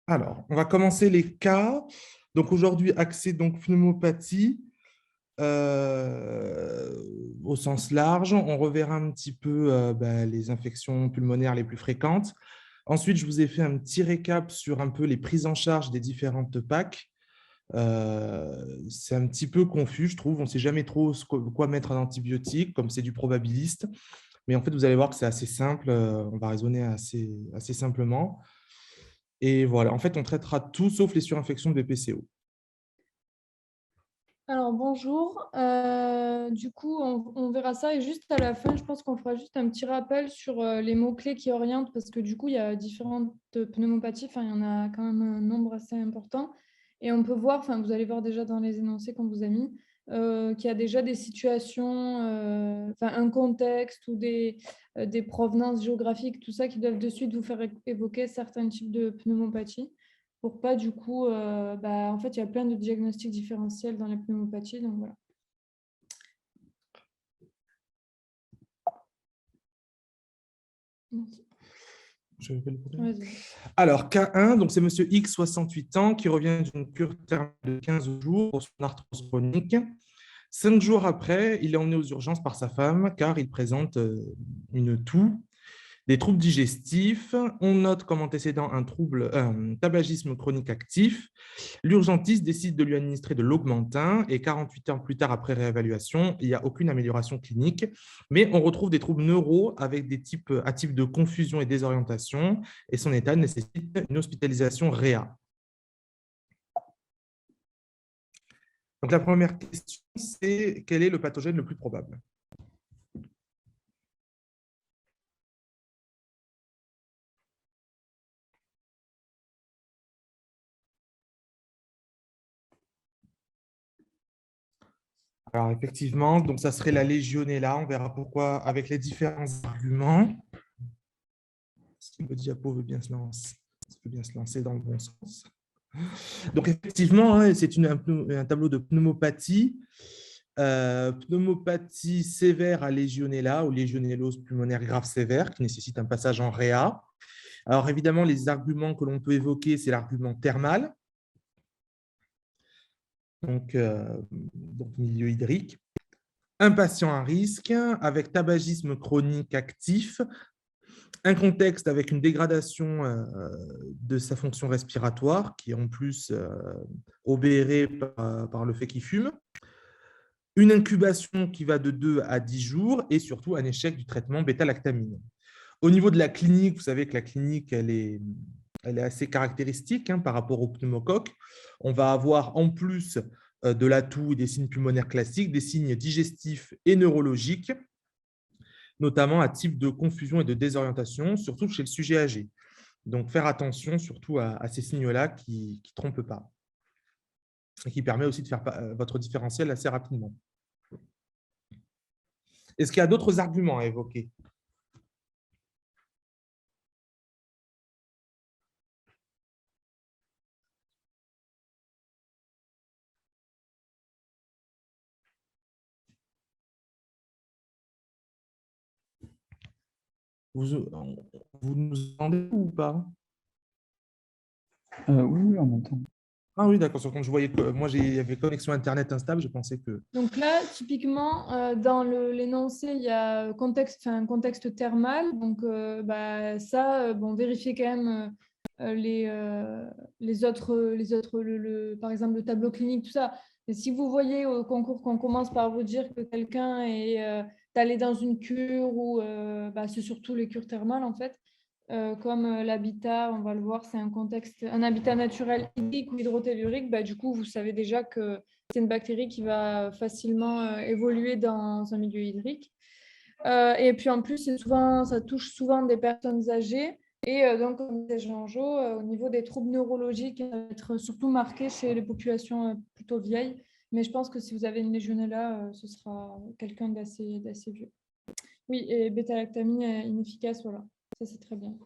Alors, on va commencer les cas. Donc aujourd'hui, axé donc pneumopathie au sens large. On reverra un petit peu les infections pulmonaires les plus fréquentes. Ensuite, je vous ai fait un petit récap sur un peu les prises en charge des différentes PAC. C'est un petit peu confus, je trouve. On ne sait jamais trop quoi mettre en antibiotique, comme c'est du probabiliste. Mais en fait, vous allez voir que c'est assez simple. On va raisonner assez simplement. Et voilà, en fait, on traitera tout sauf les surinfections de BPCO. Alors bonjour, du coup on verra ça et juste à la fin je pense qu'on fera juste un petit rappel sur les mots-clés qui orientent parce que du coup il y a différentes pneumopathies, enfin il y en a quand même un nombre assez important et on peut voir, enfin vous allez voir déjà dans les énoncés qu'on vous a mis, qu'il y a déjà des situations, enfin un contexte ou des provenances géographiques, tout ça qui doivent de suite vous faire évoquer certains types de pneumopathies pour pas du coup, en fait, il y a plein de diagnostics différentiels dans les pneumopathies, donc voilà. Je vais le problème. Vas-y. Alors, K1, donc c'est Monsieur X, 68 ans, qui revient d'une cure thermale de 15 jours pour son arthrose chronique. 5 jours après, il est emmené aux urgences par sa femme car il présente une toux, des troubles digestifs. On note comme antécédent un tabagisme chronique actif. L'urgentiste décide de lui administrer de l'augmentin et 48 heures plus tard, après réévaluation, il n'y a aucune amélioration clinique, mais on retrouve des troubles neuro avec des types atypes de confusion et désorientation et son état nécessite une hospitalisation réa. Donc la première question, c'est quel est le pathogène le plus probable? Alors effectivement, donc ça serait la Legionella. On verra pourquoi avec les différents arguments. Si le diapo veut bien se lancer, veut bien se lancer dans le bon sens. Donc effectivement, hein, c'est un tableau de pneumopathie. Pneumopathie sévère à Legionella ou légionellose pulmonaire grave sévère qui nécessite un passage en réa. Alors évidemment, les arguments que l'on peut évoquer, c'est l'argument thermal, donc milieu hydrique. Un patient à risque avec tabagisme chronique actif, un contexte avec une dégradation de sa fonction respiratoire qui est en plus obérée par le fait qu'il fume, une incubation qui va de 2 à 10 jours et surtout un échec du traitement bêta-lactamine. Au niveau de la clinique, vous savez que la clinique, elle est assez caractéristique hein, par rapport au pneumocoque. On va avoir en plus de la toux et des signes pulmonaires classiques, des signes digestifs et neurologiques, notamment à type de confusion et de désorientation, surtout chez le sujet âgé. Donc, faire attention surtout à ces signaux-là qui ne trompent pas et qui permet aussi de faire votre différentiel assez rapidement. Est-ce qu'il y a d'autres arguments à évoquer? Vous, vous nous entendez ou pas? Oui, on entend. Ah oui, d'accord. Quand je voyais que moi, il y avait connexion Internet instable, je pensais que… Donc là, typiquement, dans l'énoncé, il y a un contexte thermal. Donc ça, bon, vérifiez quand même les autres par exemple, le tableau clinique, tout ça. Et si vous voyez au concours qu'on commence par vous dire que quelqu'un est allé dans une cure ou c'est surtout les cures thermales en fait, comme l'habitat, on va le voir, c'est un habitat naturel hydrique ou hydrotellurique, du coup, vous savez déjà que c'est une bactérie qui va facilement évoluer dans un milieu hydrique. Et puis en plus, ça touche souvent des personnes âgées. Et donc, comme disait Jean-Jo, au niveau des troubles neurologiques, ça va être surtout marqué chez les populations plutôt vieilles. Mais je pense que si vous avez une légionella, ce sera quelqu'un d'assez vieux. Oui, et bêta-lactamine inefficace, voilà. Ça, c'est très bien.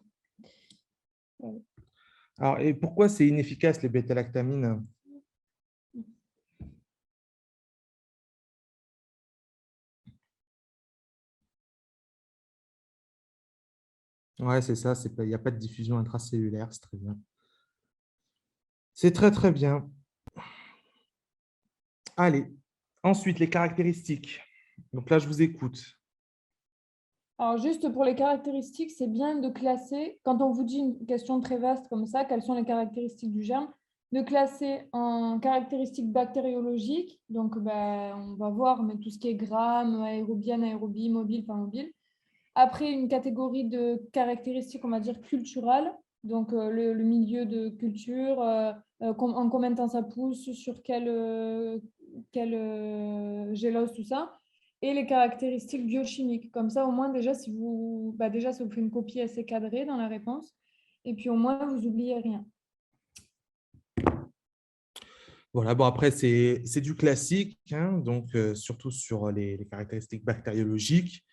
Voilà. Alors, et pourquoi c'est inefficace les bêta-lactamines? Ouais, c'est ça. Il n'y a pas de diffusion intracellulaire, c'est très bien. C'est très, très bien. Allez, ensuite, les caractéristiques. Donc là, je vous écoute. Alors, juste pour les caractéristiques, c'est bien de classer, quand on vous dit une question très vaste comme ça, quelles sont les caractéristiques du germe, de classer en caractéristiques bactériologiques, donc ben, on va voir, mais tout ce qui est gramme, aérobie, anaérobie, mobile, pas mobile. Après, une catégorie de caractéristiques, on va dire, culturelles, donc le milieu de culture, en combien de temps ça pousse, sur quelle gélose, tout ça, et les caractéristiques biochimiques. Comme ça, au moins, déjà, déjà, ça vous fait une copie assez cadrée dans la réponse, et puis au moins, vous n'oubliez rien. Voilà, bon, après, c'est du classique, hein, donc surtout sur les caractéristiques bactériologiques.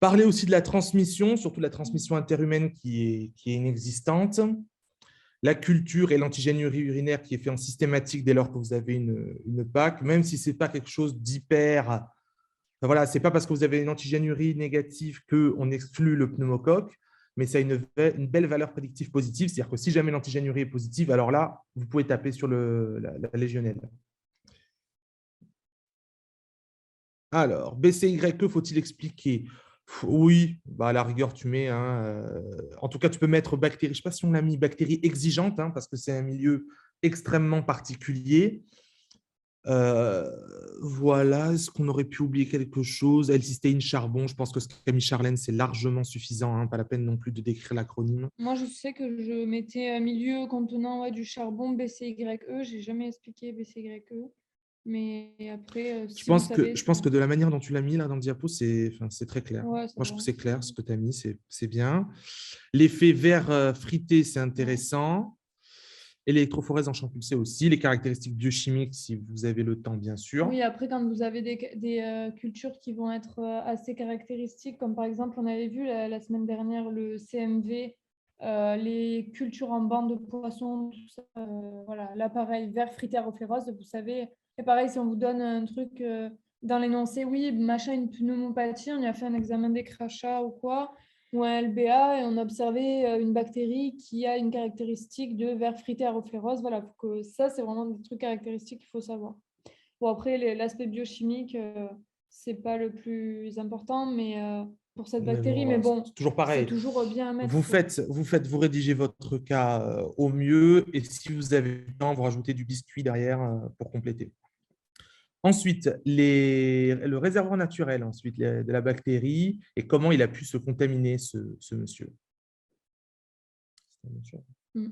Parler aussi de la transmission, surtout la transmission interhumaine qui est inexistante. La culture et l'antigénurie urinaire qui est fait en systématique dès lors que vous avez une PAC, même si ce n'est pas quelque chose d'hyper. Enfin, voilà, ce n'est pas parce que vous avez une antigénurie négative qu'on exclut le pneumocoque, mais ça a une belle valeur prédictive positive. C'est-à-dire que si jamais l'antigénurie est positive, alors là, vous pouvez taper sur la légionnelle. Alors, BCYE, faut-il expliquer? Oui, bah à la rigueur, tu mets. Hein, en tout cas, tu peux mettre bactérie. Je ne sais pas si on l'a mis bactérie exigeante, hein, parce que c'est un milieu extrêmement particulier. Voilà, est-ce qu'on aurait pu oublier quelque chose? L-cystéine, charbon, je pense que ce qu'a mis Charlène, c'est largement suffisant, hein, pas la peine non plus de décrire l'acronyme. Moi, je sais que je mettais un milieu contenant du charbon BCYE. Je n'ai jamais expliqué BCYE. Mais après, si vous savez, Je pense que de la manière dont tu l'as mis là dans le diapo, c'est très clair. ouais, ça Moi, je va. trouve que c'est clair ce que tu as mis, c'est bien. L'effet vert frité, c'est intéressant. Électrophorèse en champ pulsé aussi. Les caractéristiques biochimiques, si vous avez le temps, bien sûr. Oui, après, quand vous avez des cultures qui vont être assez caractéristiques, comme par exemple, on avait vu la semaine dernière le CMV, les cultures en bande de poissons, tout ça, voilà, l'appareil vert frité aérophérose, vous savez. Et pareil, si on vous donne un truc dans l'énoncé, oui, machin, une pneumopathie, on y a fait un examen des crachats ou quoi, ou un LBA, et on a observé une bactérie qui a une caractéristique de vert frité aérophérose. Voilà, que ça, c'est vraiment des trucs caractéristiques qu'il faut savoir. Bon, après, l'aspect biochimique, c'est pas le plus important, mais pour cette Mais bactérie, bon, mais voilà, bon, c'est toujours c'est pareil. toujours bien à mettre, quoi. Vous rédigez votre cas au mieux et si vous avez le temps, vous rajoutez du biscuit derrière pour compléter. Ensuite, le réservoir naturel ensuite, de la bactérie et comment il a pu se contaminer, ce monsieur. Mm.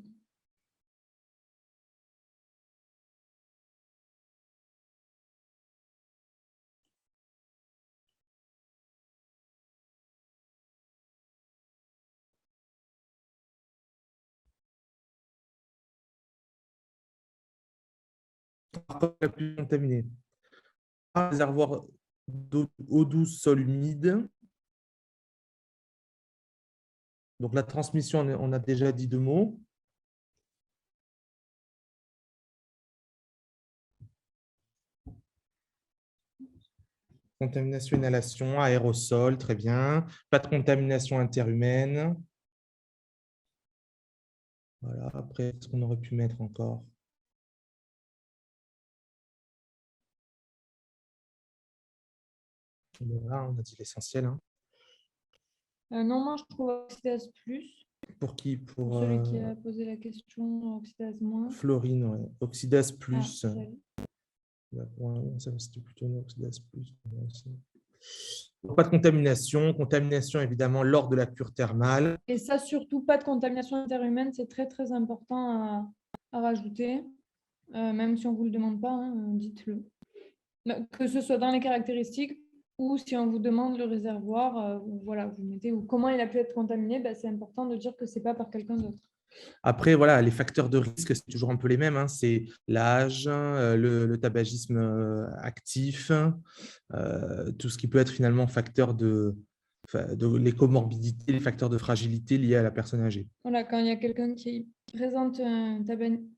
Pourquoi il a pu se contaminer? Un réservoir d'eau douce, sol humide. Donc la transmission, on a déjà dit deux mots. Contamination, inhalation, aérosol, très bien. Pas de contamination interhumaine. Voilà, après, ce qu'on aurait pu mettre encore? Voilà, on a dit l'essentiel. Hein. Non, moi, je trouve oxydase plus. Pour qui? Pour Pour celui qui a posé la question, oxydase moins. Florine, ouais. Oxydase Ah, plus. salut. Là, ça, c'était plutôt une oxydase plus. Pas de contamination. Contamination, évidemment, lors de la cure thermale. Et ça, surtout, pas de contamination interhumaine, c'est très, très important à rajouter. Même si on ne vous le demande pas, hein, dites-le. Que ce soit dans les caractéristiques ou si on vous demande le réservoir, voilà, vous mettez ou comment il a pu être contaminé, bah, c'est important de dire que ce n'est pas par quelqu'un d'autre. Après, voilà, les facteurs de risque, c'est toujours un peu les mêmes. Hein. C'est l'âge, le tabagisme actif, tout ce qui peut être finalement facteur de les comorbidités, les facteurs de fragilité liés à la personne âgée. Voilà, quand il y a quelqu'un qui présente un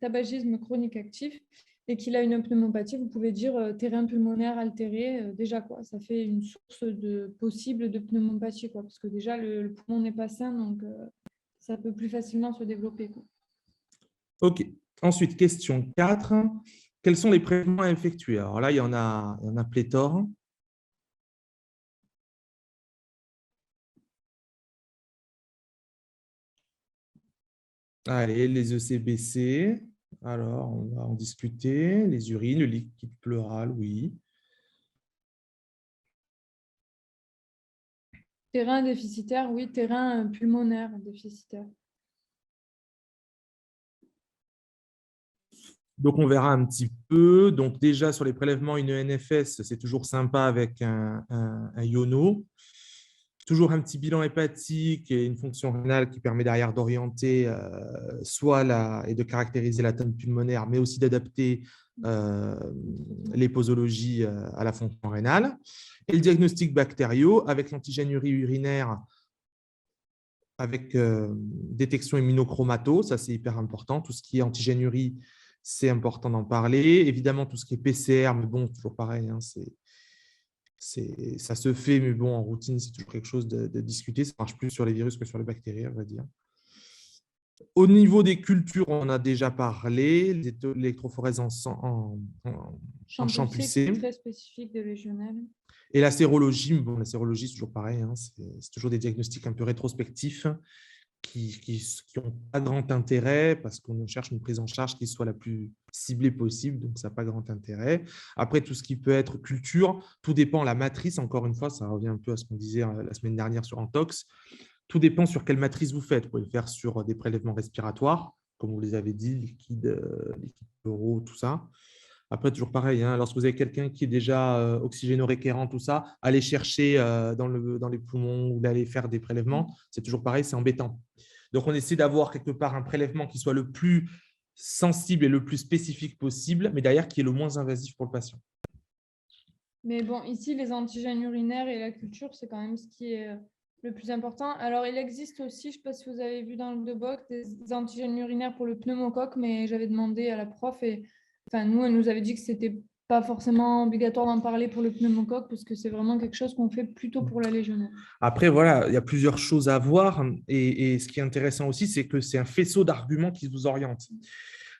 tabagisme chronique actif et qu'il a une pneumopathie, vous pouvez dire terrain pulmonaire altéré, déjà quoi, ça fait une source possible de pneumopathie quoi, parce que déjà le poumon n'est pas sain, donc ça peut plus facilement se développer quoi. Ok. Ensuite, question 4. Quels sont les prélèvements à effectuer? Alors là, il y en a pléthore. Allez, les ECBC. Alors, on va en discuter. Les urines, le liquide pleural, oui. Terrain déficitaire, oui. Terrain pulmonaire déficitaire. Donc, on verra un petit peu. Donc, déjà, sur les prélèvements, une NFS, c'est toujours sympa avec un iono. Toujours un petit bilan hépatique et une fonction rénale qui permet derrière d'orienter et de caractériser la tonne pulmonaire, mais aussi d'adapter les posologies à la fonction rénale. Et le diagnostic bactériaux avec l'antigénurie urinaire avec détection immunochromato, ça c'est hyper important. Tout ce qui est antigénurie, c'est important d'en parler. Évidemment, tout ce qui est PCR, mais bon, toujours pareil, hein, ça se fait, mais bon, en routine, c'est toujours quelque chose de discuté. Ça marche plus sur les virus que sur les bactéries, on va dire. Au niveau des cultures, on a déjà parlé, l'électrophorèse en champ pulsé. Très spécifique de légionnaire. Et la sérologie, bon, la sérologie, c'est toujours pareil, hein, c'est toujours des diagnostics un peu rétrospectifs qui n'ont pas grand intérêt parce qu'on cherche une prise en charge qui soit la plus ciblée possible, donc ça n'a pas grand intérêt. Après, tout ce qui peut être culture, tout dépend de la matrice, encore une fois, ça revient un peu à ce qu'on disait la semaine dernière sur Antox, tout dépend sur quelle matrice vous faites. Vous pouvez le faire sur des prélèvements respiratoires, comme vous les avez dit, liquide pleuraux, tout ça. Après, toujours pareil, hein, lorsque vous avez quelqu'un qui est déjà oxygénorequérant, tout ça, aller chercher dans les poumons ou d'aller faire des prélèvements, c'est toujours pareil, c'est embêtant. Donc, on essaie d'avoir quelque part un prélèvement qui soit le plus sensible et le plus spécifique possible, mais derrière qui est le moins invasif pour le patient. Mais bon, ici, les antigènes urinaires et la culture, c'est quand même ce qui est le plus important. Alors, il existe aussi, je ne sais pas si vous avez vu dans le doboc, des antigènes urinaires pour le pneumocoque, mais j'avais demandé à la prof et nous, elle nous avait dit que ce n'était pas forcément obligatoire d'en parler pour le pneumocoque parce que c'est vraiment quelque chose qu'on fait plutôt pour la légionnaire. Après, voilà, il y a plusieurs choses à voir et ce qui est intéressant aussi, c'est que c'est un faisceau d'arguments qui vous oriente.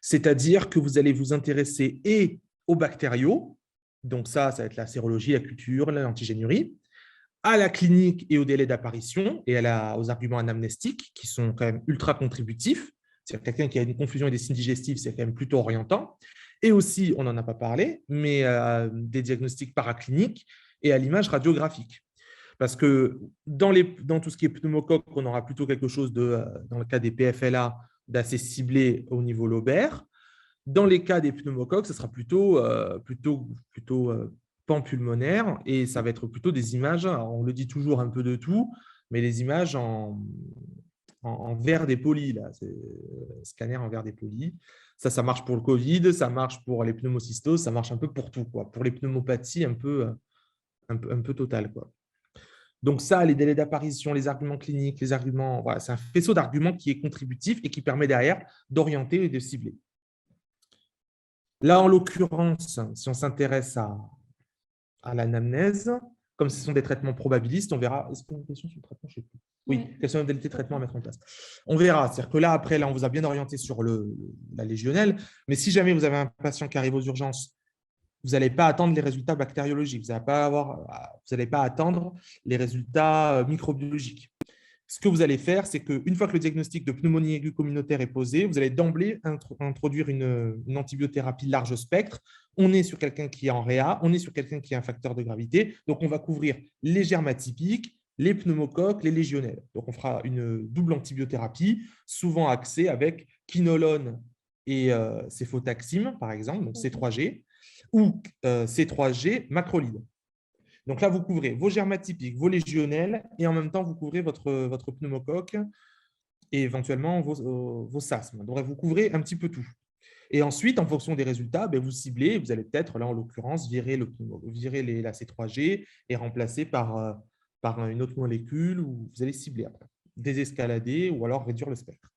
C'est-à-dire que vous allez vous intéresser et aux bactériaux, donc ça va être la sérologie, la culture, l'antigénurie, à la clinique et au délai d'apparition et aux arguments anamnestiques qui sont quand même ultra contributifs. C'est-à-dire quelqu'un qui a une confusion et des signes digestifs, c'est quand même plutôt orientant. Et aussi, on n'en a pas parlé, mais des diagnostics paracliniques et à l'image radiographique. Parce que dans tout ce qui est pneumocoque, on aura plutôt quelque chose dans le cas des PFLA, d'assez ciblé au niveau lobaire. Dans les cas des pneumocoques, ce sera plutôt panpulmonaire et ça va être plutôt des images, on le dit toujours un peu de tout, mais les images en verre dépoli, là, scanner en verre dépoli. Ça marche pour le Covid, ça marche pour les pneumocystoses, ça marche un peu pour tout, quoi. Pour les pneumopathies, un peu total, quoi. Donc ça, les délais d'apparition, les arguments cliniques, les arguments, voilà, c'est un faisceau d'arguments qui est contributif et qui permet derrière d'orienter et de cibler. Là, en l'occurrence, si on s'intéresse à l'anamnèse, comme ce sont des traitements probabilistes, on verra. Est-ce qu'il y a une question sur le traitement? Je ne sais plus. Oui, quelles sont les modalités de traitement à mettre en place? On verra. C'est-à-dire que là, après, on vous a bien orienté sur la légionnelle, mais si jamais vous avez un patient qui arrive aux urgences, vous n'allez pas attendre les résultats bactériologiques, vous n'allez pas attendre les résultats microbiologiques. Ce que vous allez faire, c'est qu'une fois que le diagnostic de pneumonie aiguë communautaire est posé, vous allez d'emblée introduire une antibiothérapie large spectre. On est sur quelqu'un qui est en réa, on est sur quelqu'un qui a un facteur de gravité. Donc, on va couvrir les germes atypiques, les pneumocoques, les légionnelles. Donc, on fera une double antibiothérapie, souvent axée avec quinolone et céfotaxime, par exemple, donc C3G, ou C3G macrolide. Donc là, vous couvrez vos germes atypiques, vos légionnelles, et en même temps, vous couvrez votre pneumocoque et éventuellement vos SASM. Donc, vous couvrez un petit peu tout. Et ensuite, en fonction des résultats, vous ciblez. Vous allez peut-être, là, en l'occurrence, virer la C3G et remplacer par une autre molécule, ou vous allez cibler après, désescalader ou alors réduire le spectre.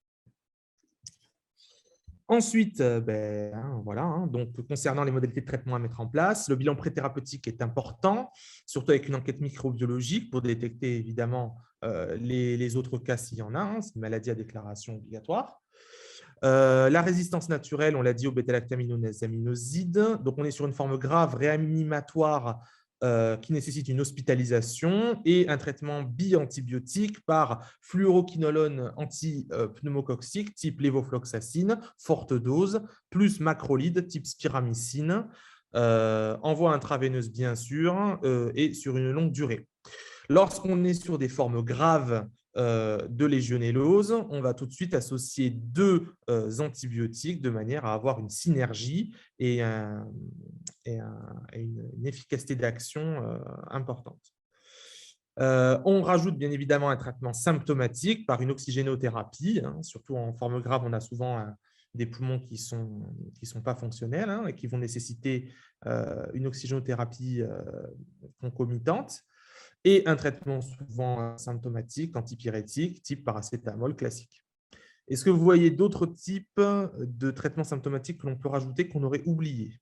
Ensuite, voilà, donc, concernant les modalités de traitement à mettre en place, le bilan préthérapeutique est important, surtout avec une enquête microbiologique pour détecter évidemment les autres cas s'il y en a. C'est une maladie à déclaration obligatoire. La résistance naturelle, on l'a dit, aux bêta-lactaminosides. Donc, on est sur une forme grave réanimatoire qui nécessite une hospitalisation et un traitement bi-antibiotique par fluoroquinolone anti-pneumococcique type lévofloxacine, forte dose, plus macrolide type spiramycine, envoi intraveineuse bien sûr, et sur une longue durée. Lorsqu'on est sur des formes graves de légionellose, on va tout de suite associer deux antibiotiques de manière à avoir une synergie et une efficacité d'action importante. On rajoute bien évidemment un traitement symptomatique par une oxygénothérapie. Surtout en forme grave, on a souvent des poumons qui sont pas fonctionnels et qui vont nécessiter une oxygénothérapie concomitante. Et un traitement souvent symptomatique, antipyrétique, type paracétamol classique. Est-ce que vous voyez d'autres types de traitements symptomatiques que l'on peut rajouter qu'on aurait oubliés?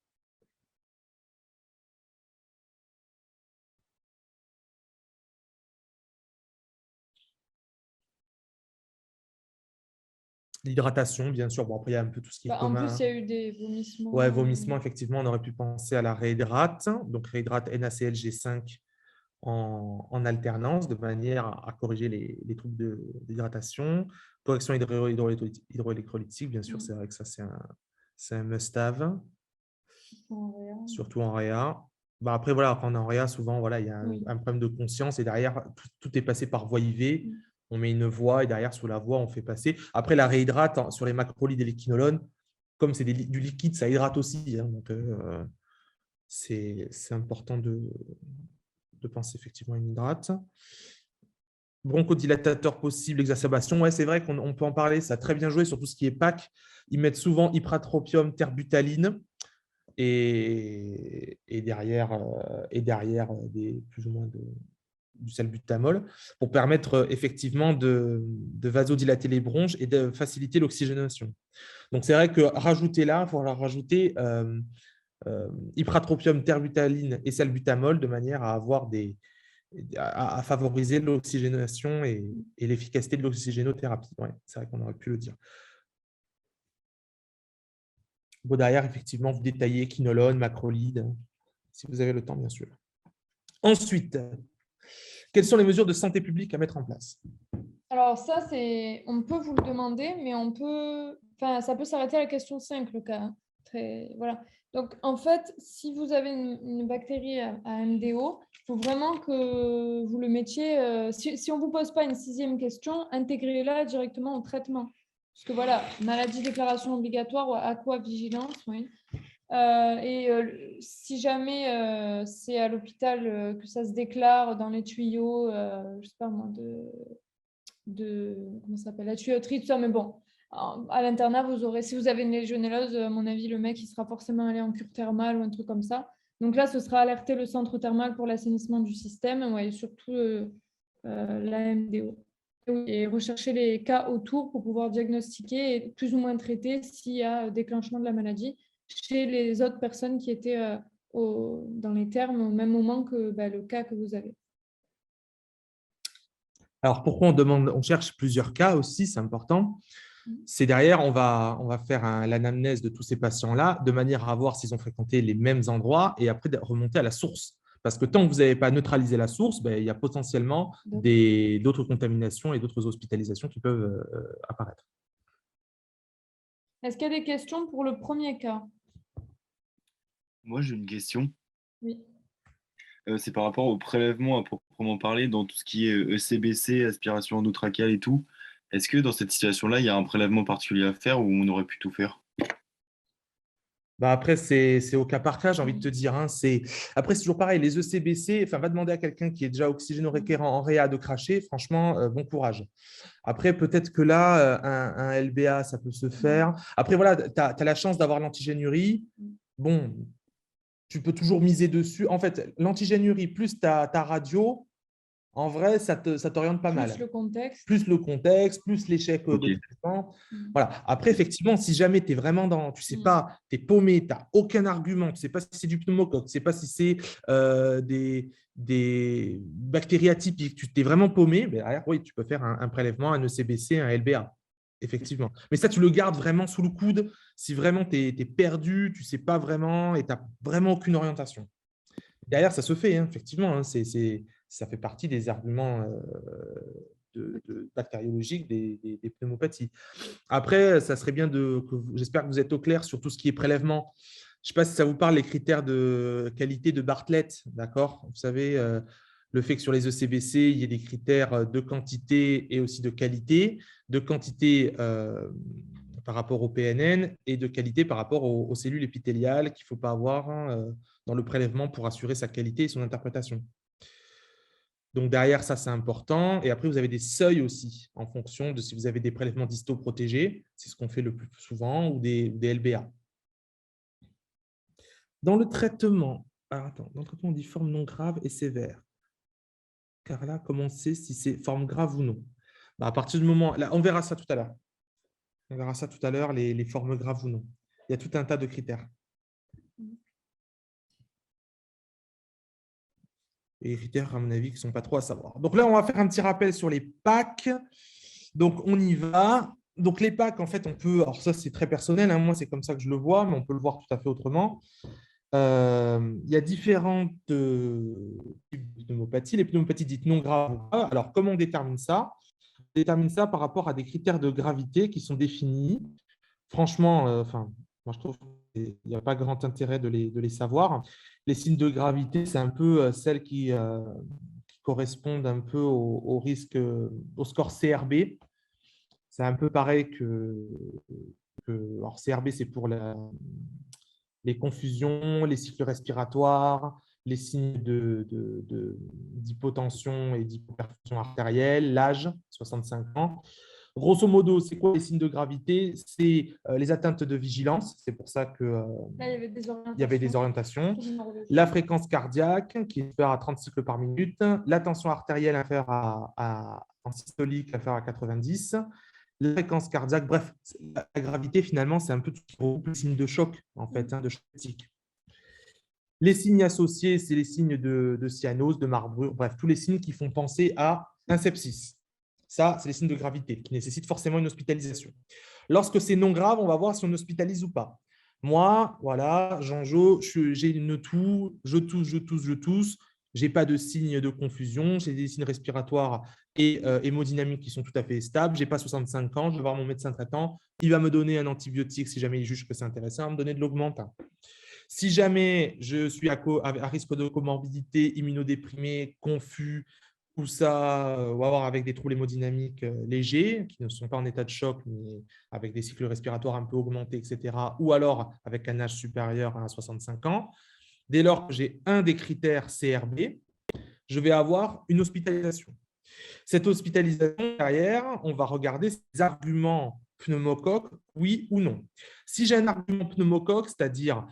L'hydratation, bien sûr. Bon, après, il y a un peu tout ce qui est En commun. plus, il y a eu des vomissements. Ouais, vomissements, effectivement, on aurait pu penser à la réhydrate. Donc, réhydrate NaClG5 en alternance, de manière à corriger les troubles d'hydratation. Correction hydroélectrolytique, bien sûr, c'est vrai que ça, c'est un must-have, surtout en réa. Bah, après, voilà, quand on est en réa, souvent, voilà, il y a un problème de conscience et derrière, tout est passé par voie IV. On met une voie et derrière, sous la voie, on fait passer. Après, la réhydrate sur les macrolides et les quinolones, comme c'est du liquide, ça hydrate aussi. Donc, c'est important de penser effectivement à une hydrate. Bronchodilatateur possible, exacerbation. Ouais, c'est vrai qu'on peut en parler, ça a très bien joué sur tout ce qui est PAC. Ils mettent souvent ipratropium, terbutaline et derrière plus ou moins du salbutamol pour permettre effectivement de vasodilater les bronches et de faciliter l'oxygénation. Donc, c'est vrai que rajouter là, il faut rajouter ipratropium, terbutaline et salbutamol de manière à avoir à favoriser l'oxygénation et l'efficacité de l'oxygénothérapie. Ouais, c'est vrai qu'on aurait pu le dire. Bon, derrière, effectivement, vous détaillez quinolone, macrolide, si vous avez le temps, bien sûr. Ensuite, quelles sont les mesures de santé publique à mettre en place? Alors ça, on peut vous le demander, mais ça peut s'arrêter à la question 5, le cas. Voilà. Donc, en fait, si vous avez une bactérie à MDO, il faut vraiment que vous le mettiez, si on ne vous pose pas une 6e question, intégrez-la directement au traitement. Parce que voilà, maladie déclaration obligatoire ou aquavigilance, oui. Si jamais c'est à l'hôpital que ça se déclare dans les tuyaux, je ne sais pas moi, comment ça s'appelle, la tuyauterie, tout ça, mais bon, à l'internat, si vous avez une légionellose, à mon avis, le mec, il sera forcément allé en cure thermale ou un truc comme ça. Donc là, ce sera alerter le centre thermal pour l'assainissement du système, et surtout la MDO. Et rechercher les cas autour pour pouvoir diagnostiquer et plus ou moins traiter s'il y a déclenchement de la maladie chez les autres personnes qui étaient dans les termes au même moment que le cas que vous avez. Alors, pourquoi on cherche plusieurs cas aussi, c'est important. C'est derrière, on va faire l'anamnèse de tous ces patients-là de manière à voir s'ils ont fréquenté les mêmes endroits et après de remonter à la source. Parce que tant que vous n'avez pas neutralisé la source, il y a potentiellement d'autres contaminations et d'autres hospitalisations qui peuvent apparaître. Est-ce qu'il y a des questions pour le premier cas? Moi, j'ai une question. Oui. C'est par rapport au prélèvement à proprement parler, dans tout ce qui est ECBC, aspiration endotrachéale et tout. Est-ce que dans cette situation-là, il y a un prélèvement particulier à faire ou on aurait pu tout faire? Après, c'est au cas par cas, j'ai envie de te dire. Après, c'est toujours pareil. Les ECBC, va demander à quelqu'un qui est déjà oxygénorequérant en réa de cracher. Franchement, bon courage. Après, peut-être que là, un LBA, ça peut se faire. Après, voilà, tu as la chance d'avoir l'antigénurie. Bon, tu peux toujours miser dessus. En fait, l'antigénurie plus ta radio, en vrai, ça t'oriente pas mal. Plus le contexte. Plus le contexte, plus l'échec de traitement. Voilà. Après, effectivement, si jamais tu es vraiment dans, tu ne sais pas, tu es paumé, tu n'as aucun argument, tu ne sais pas si c'est du pneumocoque, tu ne sais pas si c'est des bactéries atypiques, tu t'es vraiment paumé, derrière, oui, tu peux faire un prélèvement, un ECBC, un LBA. effectivement. Mais ça, tu le gardes vraiment sous le coude si vraiment tu es perdu, tu ne sais pas vraiment et tu n'as vraiment aucune orientation. Derrière, ça se fait, hein, effectivement. Hein, ça fait partie des arguments bactériologiques des pneumopathies. Après, ça serait bien j'espère que vous êtes au clair sur tout ce qui est prélèvement. Je ne sais pas si ça vous parle, les critères de qualité de Bartlett, d'accord? Vous savez, le fait que sur les ECBC, il y ait des critères de quantité et aussi de qualité. De quantité par rapport au PNN et de qualité par rapport aux cellules épithéliales qu'il ne faut pas avoir dans le prélèvement pour assurer sa qualité et son interprétation. Donc, derrière ça, c'est important. Et après, vous avez des seuils aussi en fonction de si vous avez des prélèvements distaux protégés, c'est ce qu'on fait le plus souvent, ou des LBA. Dans le traitement, on dit forme non grave et sévère. Car là, comment on sait si c'est forme grave ou non? À partir du moment… Là, on verra ça tout à l'heure. On verra ça tout à l'heure, les formes graves ou non. Il y a tout un tas de critères. Et les critères, à mon avis, qui ne sont pas trop à savoir. Donc là, on va faire un petit rappel sur les PAC. Donc, on y va. Donc, les PAC, en fait, on peut… Alors ça, c'est très personnel. Hein, moi, c'est comme ça que je le vois, mais on peut le voir tout à fait autrement. Il y a différentes types de pneumopathies. Les pneumopathies dites non graves. Alors, comment on détermine ça? On détermine ça par rapport à des critères de gravité qui sont définis. Franchement, moi, je trouve qu'il n'y a pas grand intérêt de les savoir. Les signes de gravité, c'est un peu celles qui correspondent un peu au risque, au score CRB. C'est un peu pareil alors CRB, c'est pour les confusions, les cycles respiratoires, les signes d'hypotension et d'hypoperfusion artérielle, l'âge, 65 ans. Grosso modo, c'est quoi les signes de gravité? C'est les atteintes de vigilance. C'est pour ça qu'il y avait des orientations. La fréquence cardiaque, qui est inférieure à 30 cycles par minute. La tension artérielle inférieure en systolique, inférieure à 90. La fréquence cardiaque, bref, la gravité, finalement, c'est un peu tout le signe de choc, en fait, de choc critique. Les signes associés, c'est les signes de cyanose, de marbrure, bref, tous les signes qui font penser à un sepsis. Ça, c'est les signes de gravité qui nécessitent forcément une hospitalisation. Lorsque c'est non grave, on va voir si on hospitalise ou pas. Moi, voilà, Jean-Jo, j'ai une toux, je tousse. Je n'ai pas de signes de confusion. J'ai des signes respiratoires et hémodynamiques qui sont tout à fait stables. Je n'ai pas 65 ans. Je vais voir mon médecin traitant. Il va me donner un antibiotique si jamais il juge que c'est intéressant. Il va me donner de l'augmentin. Si jamais je suis à risque de comorbidité, immunodéprimé, confus, tout ça, on va avoir avec des troubles hémodynamiques légers, qui ne sont pas en état de choc, mais avec des cycles respiratoires un peu augmentés, etc., ou alors avec un âge supérieur à 65 ans. Dès lors que j'ai un des critères CRB, je vais avoir une hospitalisation. Cette hospitalisation, derrière, on va regarder ces arguments pneumocoque, oui ou non. Si j'ai un argument pneumocoque, c'est-à-dire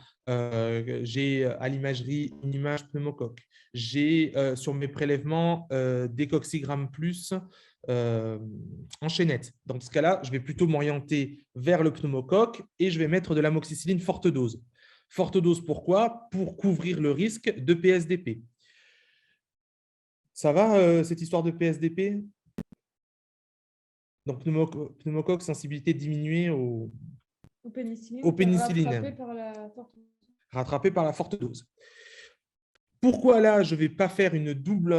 j'ai à l'imagerie une image pneumocoque, j'ai sur mes prélèvements des coxygrammes plus en chaînette. Dans ce cas-là, je vais plutôt m'orienter vers le pneumocoque et je vais mettre de l'amoxicilline forte dose. Forte dose, pourquoi? Pour couvrir le risque de PSDP. Ça va, cette histoire de PSDP? Donc, pneumocoque, sensibilité diminuée au pénicilline. Rattrapé par la forte dose. Pourquoi là, je ne vais pas faire une double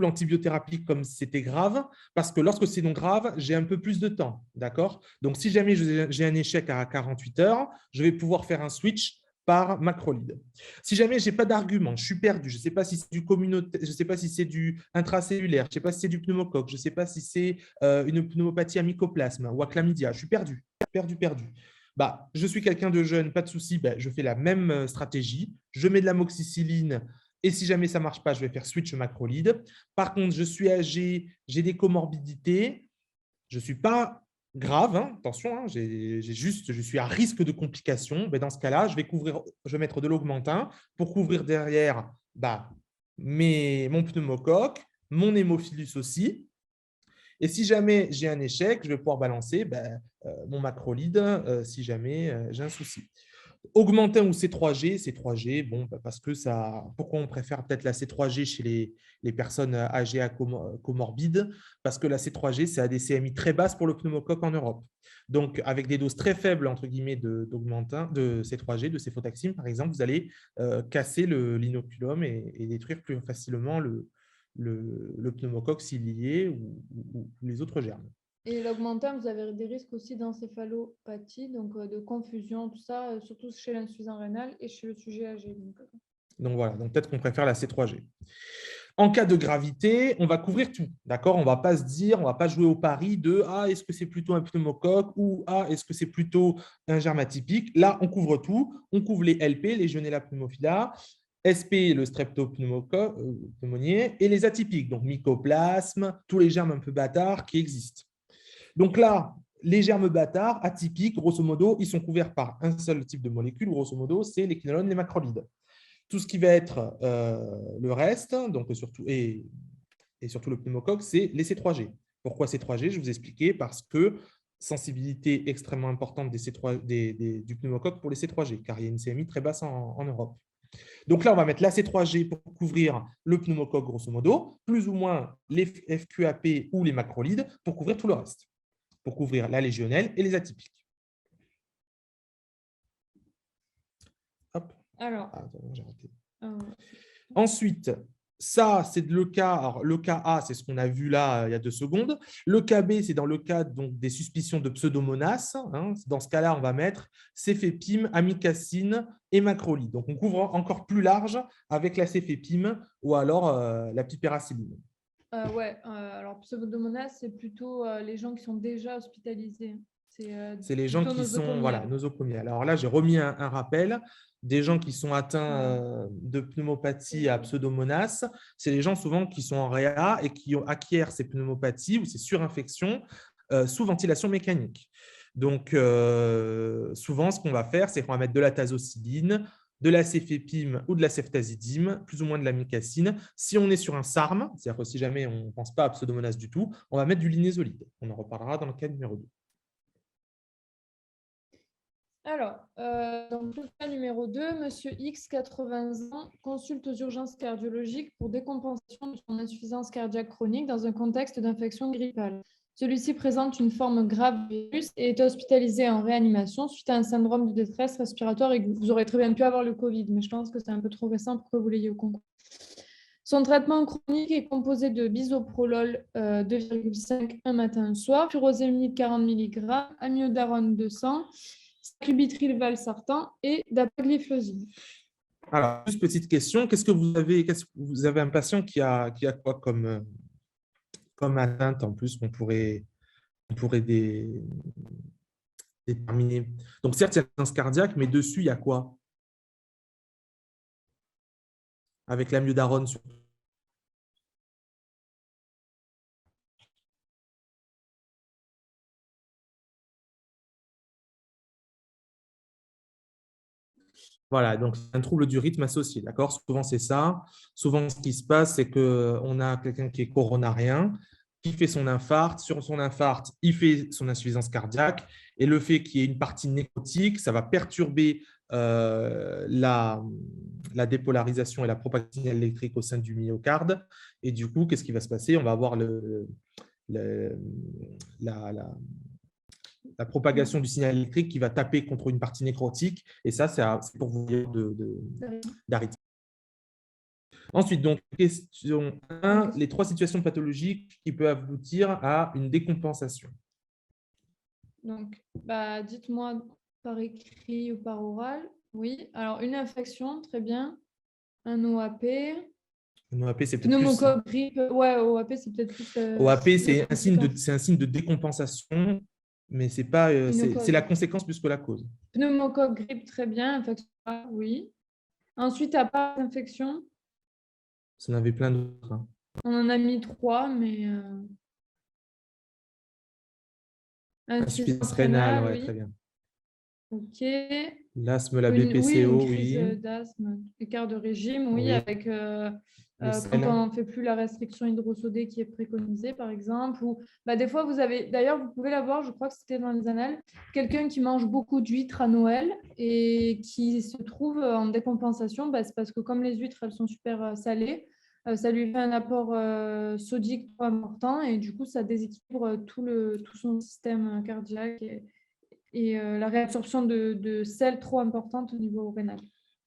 antibiothérapie comme c'était grave? Parce que lorsque c'est non grave, j'ai un peu plus de temps. D'accord? Donc, si jamais j'ai un échec à 48 heures, je vais pouvoir faire un switch par macrolide. Si jamais je n'ai pas d'argument, je suis perdu, je ne sais pas si c'est du communautaire, je ne sais pas si c'est du intracellulaire, je ne sais pas si c'est du pneumocoque, je ne sais pas si c'est une pneumopathie à mycoplasme ou à chlamydia, je suis perdu. Je suis quelqu'un de jeune, pas de souci, je fais la même stratégie, je mets de l'amoxicilline et si jamais ça ne marche pas, je vais faire switch macrolide. Par contre, je suis âgé, j'ai des comorbidités, je ne suis pas grave, attention, je suis à risque de complications. Dans ce cas-là, je vais mettre de l'augmentin pour couvrir derrière mon pneumocoque, mon hémophilus aussi. Et si jamais j'ai un échec, je vais pouvoir balancer mon macrolide si jamais j'ai un souci. Augmentin ou C3G, C3G, bon, parce que ça. Pourquoi on préfère peut-être la C3G chez les personnes âgées à comorbides? Parce que la C3G, c'est à des CMI très basses pour le pneumocoque en Europe. Donc, avec des doses très faibles, entre guillemets, d'augmentin, de C3G, de céfotaxime, par exemple, vous allez casser l'inoculum et détruire plus facilement le pneumocoque s'il y est ou les autres germes. Et l'augmentin, vous avez des risques aussi d'encéphalopathie, donc de confusion, tout ça, surtout chez l'insuffisant rénal et chez le sujet âgé. Donc voilà, donc peut-être qu'on préfère la C3G. En cas de gravité, on va couvrir tout, d'accord? On ne va pas se dire, on ne va pas jouer au pari de « Ah, est-ce que c'est plutôt un pneumocoque » ou « Ah, est-ce que c'est plutôt un germe atypique ?» Là, on couvre tout. On couvre les LP, les Legionella pneumophila, SP, le streptopneumoniae, et les atypiques, donc mycoplasme, tous les germes un peu bâtards qui existent. Donc là, les germes bâtards atypiques, grosso modo, ils sont couverts par un seul type de molécule, grosso modo, c'est les quinolones, les macrolides. Tout ce qui va être le reste, donc surtout, et surtout le pneumocoque, c'est les C3G. Pourquoi C3G? Je vous ai expliqué, parce que sensibilité extrêmement importante du pneumocoque pour les C3G, car il y a une CMI très basse en Europe. Donc là, on va mettre la C3G pour couvrir le pneumocoque, grosso modo, plus ou moins les FQAP ou les macrolides pour couvrir tout le reste, pour couvrir la légionelle et les atypiques. Hop. Alors, j'ai raté. Ensuite, ça, c'est le cas. Alors, le cas A, c'est ce qu'on a vu là il y a 2 secondes. Le cas B, c'est dans le cas donc, des suspicions de pseudomonas. Dans ce cas-là, on va mettre céphépime, amikacine et macrolide. Donc, on couvre encore plus large avec la céphépime ou alors la pipéracilline. Alors pseudomonas, c'est plutôt les gens qui sont déjà hospitalisés. C'est les gens qui sont nosocomiales. Alors là, j'ai remis un rappel. Des gens qui sont atteints de pneumopathie à pseudomonas, c'est les gens souvent qui sont en réa et qui acquièrent ces pneumopathies ou ces surinfections sous ventilation mécanique. Donc, souvent, ce qu'on va faire, c'est qu'on va mettre de la tazocilline, de la céphépime ou de la ceftazidime, plus ou moins de la micacine. Si on est sur un SARM, c'est-à-dire que si jamais on ne pense pas à pseudomonas du tout, on va mettre du linezolide. On en reparlera dans le cas numéro 2. Alors, dans le cas numéro 2, Monsieur X, 80 ans, consulte aux urgences cardiologiques pour décompensation de son insuffisance cardiaque chronique dans un contexte d'infection grippale. Celui-ci présente une forme grave du virus et est hospitalisé en réanimation suite à un syndrome de détresse respiratoire et vous aurez très bien pu avoir le Covid, mais je pense que c'est un peu trop récent pour que vous l'ayez au concours. Son traitement chronique est composé de bisoprolol 2,5 un matin un soir, furosémide 40 mg, amiodarone 200, sacubitril valsartan et dapagliflozin. Alors, juste petite question, qu'est-ce que vous avez un patient qui a quoi comme atteinte en plus qu'on pourrait déterminer? Donc, certes, il y a l'insuffisance cardiaque, mais dessus, il y a quoi? Avec l'amiodarone surtout. Voilà, donc c'est un trouble du rythme associé, d'accord? Souvent, c'est ça. Souvent, ce qui se passe, c'est qu'on a quelqu'un qui est coronarien, qui fait son infarct. Sur son infarct, il fait son insuffisance cardiaque. Et le fait qu'il y ait une partie nécrotique, ça va perturber la dépolarisation et la propagation électrique au sein du myocarde. Et du coup, qu'est-ce qui va se passer? On va avoir la propagation du signal électrique qui va taper contre une partie nécrotique. Et ça, c'est pour vous dire d'arythmie. Ensuite, donc, question 1, les 3 situations pathologiques qui peuvent aboutir à une décompensation. Donc, dites-moi par écrit ou par oral. Oui, alors une infection, très bien. Un OAP. Un OAP, c'est peut-être pneumocoque, grippe. Ouais, OAP, c'est peut-être plus. OAP, c'est un signe de décompensation, mais c'est pas, c'est la conséquence plus que la cause. Pneumocoque, grippe, très bien. Infection, oui. Ensuite, à part l'infection. Ça en avait plein d'autres. On en a mis 3, mais. Insuffisance rénale, ouais, oui. Très bien. Ok. L'asthme, la BPCO, oui. Une crise d'asthme, écart de régime, oui. Avec quand on ne fait plus la restriction hydrosodée qui est préconisée, par exemple. Ou des fois, vous avez, d'ailleurs, vous pouvez la voir, je crois que c'était dans les annales, quelqu'un qui mange beaucoup d'huîtres à Noël et qui se trouve en décompensation, c'est parce que comme les huîtres, elles sont super salées, ça lui fait un apport sodique trop important et du coup, ça déséquilibre tout son système cardiaque et la réabsorption de sel trop importante au niveau rénal.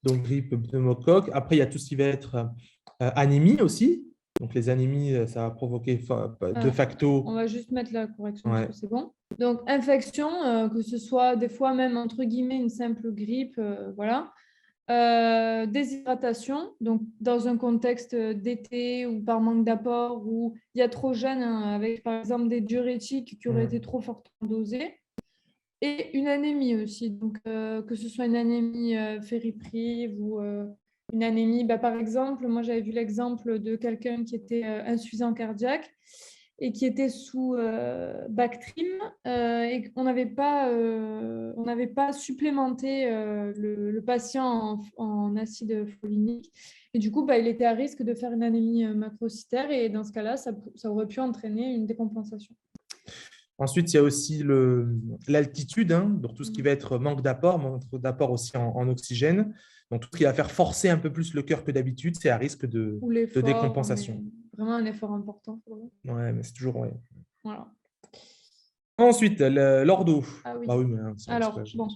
Donc, grippe, pneumocoque. Après, il y a tout ce qui va être anémie aussi. Donc, les anémies, ça va provoquer de facto. On va juste mettre la correction, Ouais. parce que c'est bon. Donc, infection, que ce soit des fois même, entre guillemets, une simple grippe, voilà. Déshydratation, donc dans un contexte d'été ou par manque d'apport, où il y a trop jeûne, avec par exemple des diurétiques qui auraient été trop fortement dosés. Et une anémie aussi, donc que ce soit une anémie fériprive ou une anémie, par exemple, moi j'avais vu l'exemple de quelqu'un qui était insuffisant cardiaque et qui était sous Bactrim et on n'avait pas supplémenté le patient en acide folinique et du coup il était à risque de faire une anémie macrocytaire et dans ce cas-là ça aurait pu entraîner une décompensation. Ensuite, il y a aussi l'altitude, donc tout ce qui va être manque d'apport aussi en oxygène. Donc, tout ce qui va faire forcer un peu plus le cœur que d'habitude, c'est à risque de décompensation. Vraiment un effort important. Ouais, mais c'est toujours... Ouais. Voilà. Ensuite, l'ordo. Ah oui. Oui, mais alors, bon.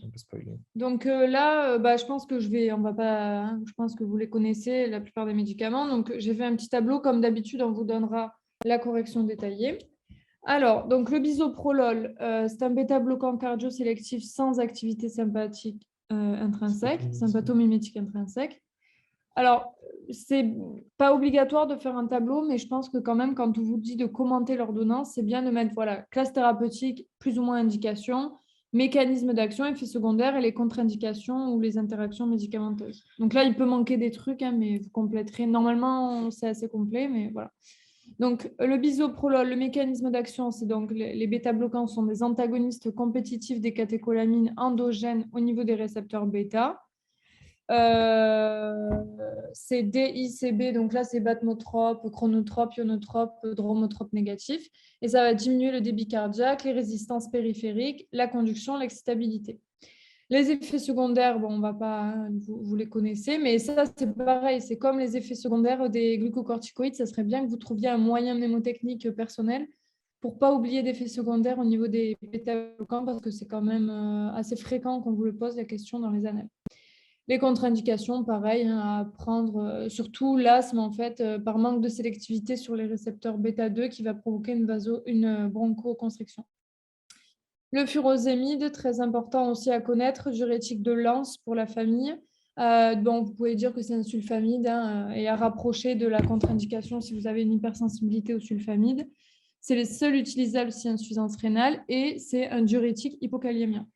Donc là, je pense que je pense que vous les connaissez, la plupart des médicaments. Donc, j'ai fait un petit tableau. Comme d'habitude, on vous donnera la correction détaillée. Alors, donc le bisoprolol, c'est un bêta-bloquant cardio-sélectif sans activité sympathique intrinsèque, sympathomimétique intrinsèque. Alors, c'est pas obligatoire de faire un tableau, mais je pense que quand même, quand on vous dit de commenter l'ordonnance, c'est bien de mettre, classe thérapeutique, plus ou moins indication, mécanisme d'action, effets secondaires et les contre-indications ou les interactions médicamenteuses. Donc là, il peut manquer des trucs, mais vous compléterez. Normalement, c'est assez complet, mais voilà. Donc, le bisoprolol, le mécanisme d'action, c'est donc les bêta-bloquants sont des antagonistes compétitifs des catécholamines endogènes au niveau des récepteurs bêta. C'est DICB, donc là, c'est batmotrope, chronotrope, ionotrope, dromotrope négatif. Et ça va diminuer le débit cardiaque, les résistances périphériques, la conduction, l'excitabilité. Les effets secondaires, on va pas, vous les connaissez, mais ça, c'est pareil. C'est comme les effets secondaires des glucocorticoïdes. Ça serait bien que vous trouviez un moyen mnémotechnique personnel pour ne pas oublier d'effets secondaires au niveau des bêta-bloquants parce que c'est quand même assez fréquent qu'on vous le pose la question dans les annales. Les contre-indications, pareil, à prendre, surtout l'asthme, en fait, par manque de sélectivité sur les récepteurs bêta-2 qui va provoquer une bronchoconstriction. Le furosémide, très important aussi à connaître, diurétique de Lens pour la famille. Vous pouvez dire que c'est un sulfamide et à rapprocher de la contre-indication si vous avez une hypersensibilité au sulfamide. C'est le seul utilisable si insuffisance rénale et c'est un diurétique hypokaliémien.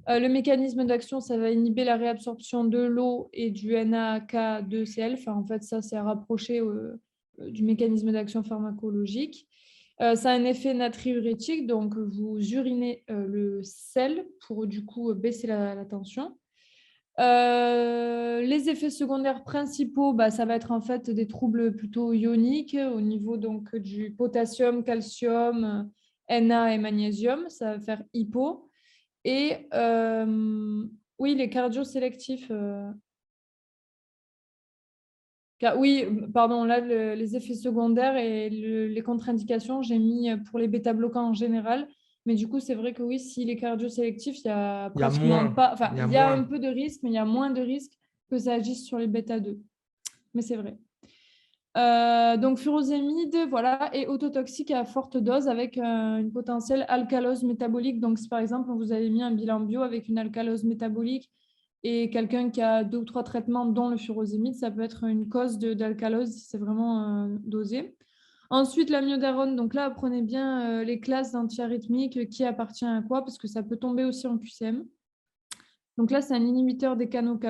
Le mécanisme d'action, ça va inhiber la réabsorption de l'eau et du NaK2Cl. En fait, ça, c'est à rapprocher du mécanisme d'action pharmacologique. Ça a un effet natriurétique, donc vous urinez le sel pour du coup baisser la tension. Les effets secondaires principaux, ça va être en fait des troubles plutôt ioniques au niveau donc du potassium, calcium, Na et magnésium. Ça va faire hypo. Et oui, les cardiosélectifs. Oui, pardon, là, les effets secondaires et les contre-indications, j'ai mis pour les bêta-bloquants en général. Mais du coup, c'est vrai que oui, si les cardiosélectifs, il y a pratiquement pas. Enfin, il y a un peu de risque, mais il y a moins de risque que ça agisse sur les bêta-2. Mais c'est vrai. Donc, furosémide, voilà, et autotoxique à forte dose avec une potentielle alcalose métabolique. Donc, si par exemple, vous avez mis un bilan bio avec une alcalose métabolique et quelqu'un qui a 2 ou 3 traitements, dont le furosémide, ça peut être une cause d'alcalose si c'est vraiment dosé. Ensuite, l'amiodarone, donc là, apprenez bien les classes d'antiarythmiques, qui appartient à quoi, parce que ça peut tomber aussi en QCM. Donc là, c'est un inhibiteur des canaux K+,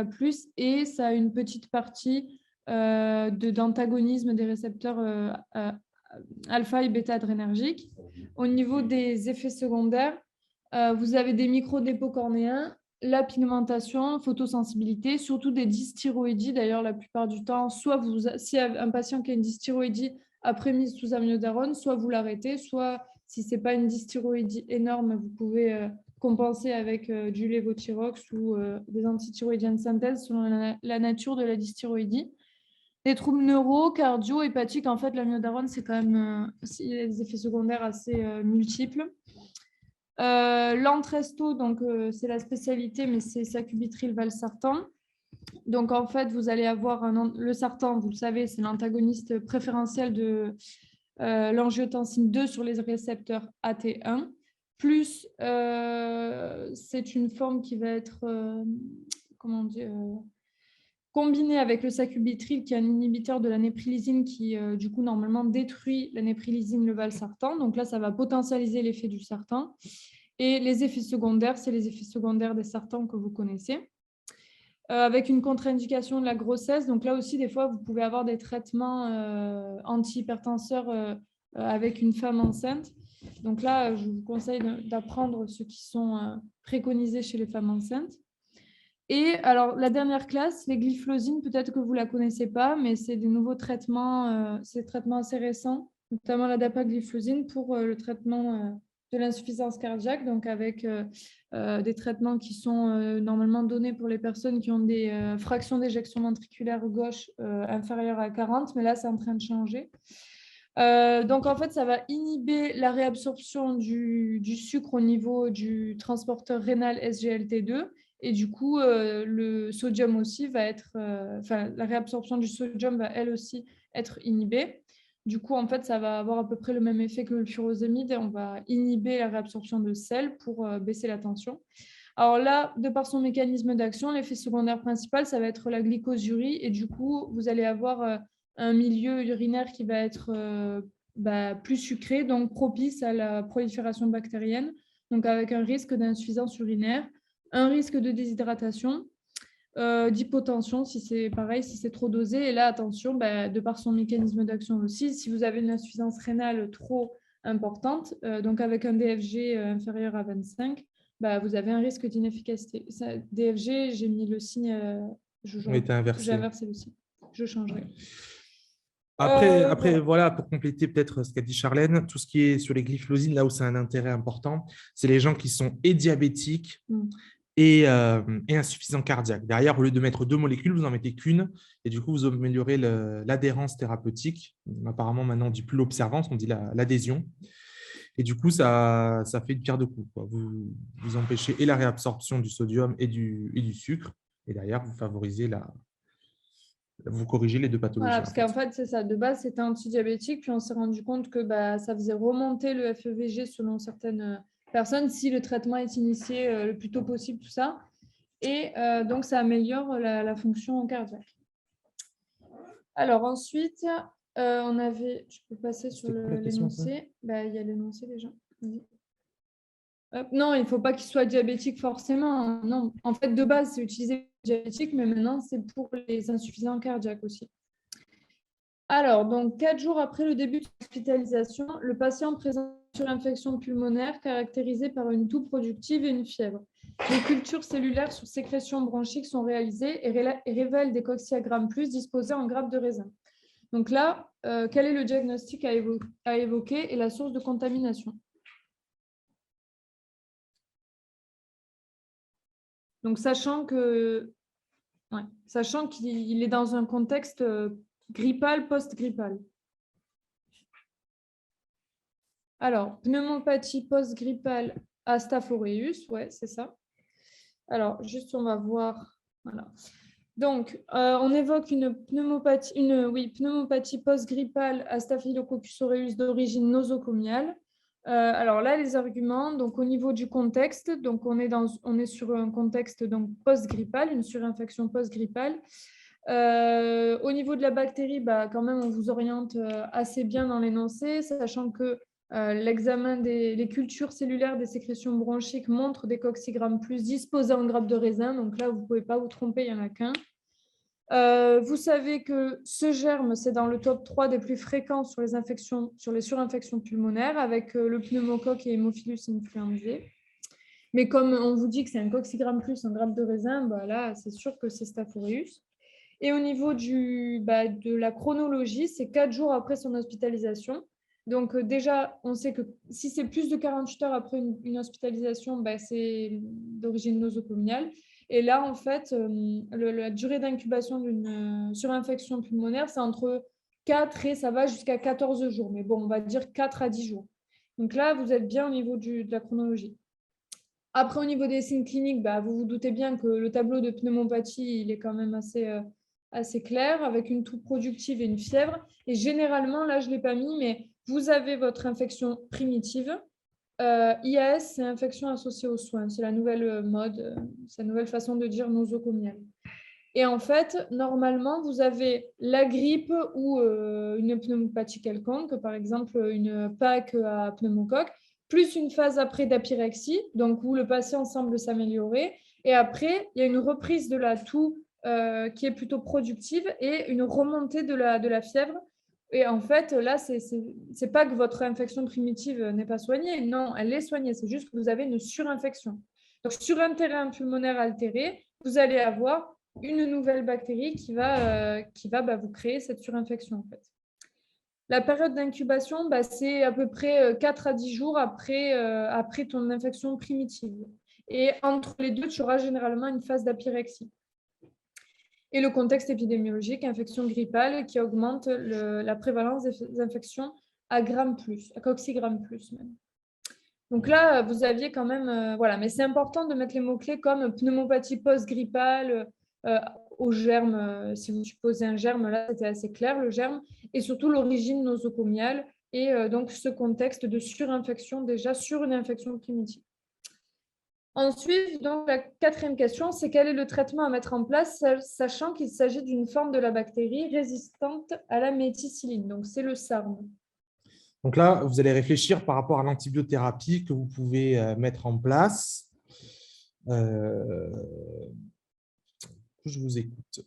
et ça a une petite partie d'antagonisme des récepteurs alpha et bêta adrénergiques. Au niveau des effets secondaires, vous avez des microdépôts cornéens la pigmentation, photosensibilité, surtout des dysthyroïdies. D'ailleurs, la plupart du temps, soit si un patient qui a une dysthyroïdie après mise sous amiodarone, soit vous l'arrêtez, soit si ce n'est pas une dysthyroïdie énorme, vous pouvez compenser avec du lévothyrox ou des antithyroïdiens de synthèse selon la nature de la dysthyroïdie. Les troubles neuro, cardio, hépatiques, en fait, l'amiodarone, c'est quand même il y a des effets secondaires assez multiples. L'Entresto, donc c'est la spécialité, mais c'est sacubitril valsartan. Donc en fait, vous allez avoir le sartan, vous le savez, c'est l'antagoniste préférentiel de l'angiotensine 2 sur les récepteurs AT1. Plus, c'est une forme qui va être combinée avec le sacubitril, qui est un inhibiteur de la néprilysine qui, du coup, normalement détruit la néprilysine, le valsartan. Donc là, ça va potentialiser l'effet du sartan. Et les effets secondaires, c'est les effets secondaires des sartans que vous connaissez. Avec une contre-indication de la grossesse. Donc là aussi, des fois, vous pouvez avoir des traitements antihypertenseurs avec une femme enceinte. Donc là, je vous conseille d'apprendre ceux qui sont préconisés chez les femmes enceintes. Et alors, la dernière classe, les glyphlosines, peut-être que vous ne la connaissez pas, mais c'est des nouveaux traitements, c'est des traitements assez récents, notamment la dapagliflozine pour le traitement de l'insuffisance cardiaque, donc avec des traitements qui sont normalement donnés pour les personnes qui ont des fractions d'éjection ventriculaire gauche inférieures à 40, mais là, c'est en train de changer. Donc, en fait, ça va inhiber la réabsorption du sucre au niveau du transporteur rénal SGLT2. Et du coup, le sodium aussi va être... la réabsorption du sodium va, elle aussi, être inhibée. Du coup, en fait, ça va avoir à peu près le même effet que le furosémide. Et on va inhiber la réabsorption de sel pour baisser la tension. Alors là, de par son mécanisme d'action, l'effet secondaire principal, ça va être la glycosurie. Et du coup, vous allez avoir un milieu urinaire qui va être plus sucré, donc propice à la prolifération bactérienne, donc avec un risque d'insuffisance urinaire, un risque de déshydratation, d'hypotension si c'est pareil, si c'est trop dosé. Et là, attention, de par son mécanisme d'action aussi, si vous avez une insuffisance rénale trop importante, donc avec un DFG inférieur à 25, vous avez un risque d'inefficacité. DFG, j'ai mis le signe, j'ai inversé le signe, je changerai. Après, voilà, pour compléter peut-être ce qu'a dit Charlène, tout ce qui est sur les glyphlosines, là où c'est un intérêt important, c'est les gens qui sont et diabétiques et insuffisants cardiaques. Derrière, au lieu de mettre 2 molécules, vous n'en mettez qu'une et du coup, vous améliorez l'adhérence thérapeutique. Apparemment, maintenant, on ne dit plus l'observance, on dit l'adhésion. Et du coup, ça fait une pierre deux coups, quoi. Vous empêchez et la réabsorption du sodium et du sucre. Et derrière, vous favorisez vous corrigez les deux pathologies. Voilà, parce qu'en fait, c'est ça. De base, c'était antidiabétique, puis on s'est rendu compte que ça faisait remonter le FEVG selon certaines personnes si le traitement est initié le plus tôt possible, tout ça. Et donc, ça améliore la fonction cardiaque. Alors ensuite, on avait... Je peux passer sur l'énoncé. Il y a l'énoncé déjà. Non, il ne faut pas qu'il soit diabétique forcément. Non. En fait, de base, c'est utilisé pour diabétique, mais maintenant, c'est pour les insuffisants cardiaques aussi. Alors, donc, 4 jours après le début de l'hospitalisation, le patient présente une surinfection pulmonaire caractérisée par une toux productive et une fièvre. Les cultures cellulaires sur sécrétion bronchique sont réalisées et révèlent des coccygrammes plus disposés en grappes de raisin. Donc là, quel est le diagnostic à évoquer et la source de contamination? Donc, sachant qu'il est dans un contexte grippal, post-grippal. Alors, pneumopathie post-grippale à Staph aureus, ouais, c'est ça. Alors, juste, on va voir. Voilà. Donc, on évoque une pneumopathie post-grippale à Staphylococcus aureus d'origine nosocomiale. Alors là, les arguments, donc au niveau du contexte, donc on est sur un contexte donc post-grippal, une surinfection post-grippale. Au niveau de la bactérie, quand même, on vous oriente assez bien dans l'énoncé, sachant que l'examen des cultures cellulaires des sécrétions bronchiques montre des coccygrammes plus disposés en grappes de raisin. Donc là, vous ne pouvez pas vous tromper, il n'y en a qu'un. Vous savez que ce germe, c'est dans le top 3 des plus fréquents sur les surinfections pulmonaires avec le pneumocoque et Haemophilus influenzae. Mais comme on vous dit que c'est un coccigramme plus en grappe de raisin, bah là, c'est sûr que c'est Staph aureus. Et au niveau de la chronologie, c'est 4 jours après son hospitalisation. Donc déjà, on sait que si c'est plus de 48 heures après une hospitalisation, c'est d'origine nosocomiale. Et là, en fait, la durée d'incubation d'une surinfection pulmonaire, c'est entre 4 et ça va jusqu'à 14 jours. Mais bon, on va dire 4 à 10 jours. Donc là, vous êtes bien au niveau de la chronologie. Après, au niveau des signes cliniques, vous vous doutez bien que le tableau de pneumopathie, il est quand même assez clair, avec une toux productive et une fièvre. Et généralement, là, je ne l'ai pas mis, mais vous avez votre infection primitive. IAS, c'est infection associée aux soins. C'est la nouvelle mode, c'est la nouvelle façon de dire nosocomiale. Et en fait, normalement, vous avez la grippe ou une pneumopathie quelconque, par exemple une PAC à pneumocoque, plus une phase après d'apyrexie, donc où le patient semble s'améliorer. Et après, il y a une reprise de la toux qui est plutôt productive et une remontée de la fièvre. Et en fait, là, c'est pas que votre infection primitive n'est pas soignée. Non, elle est soignée. C'est juste que vous avez une surinfection. Donc, sur un terrain pulmonaire altéré, vous allez avoir une nouvelle bactérie qui va vous créer cette surinfection, en fait. La période d'incubation, c'est à peu près 4 à 10 jours après ton infection primitive. Et entre les deux, tu auras généralement une phase d'apyrexie. Et le contexte épidémiologique, infection grippale qui augmente la prévalence des infections à gramme plus, à coccigramme plus même. Donc là, vous aviez quand même... voilà, mais c'est important de mettre les mots-clés comme pneumopathie post-grippale, au germe, si vous supposez un germe, là, c'était assez clair, le germe, et surtout l'origine nosocomiale, et donc ce contexte de surinfection déjà sur une infection primitive. Ensuite, donc, la quatrième question, c'est quel est le traitement à mettre en place, sachant qu'il s'agit d'une forme de la bactérie résistante à la méticilline. Donc, c'est le SARM. Donc là, vous allez réfléchir par rapport à l'antibiothérapie que vous pouvez mettre en place. Je vous écoute.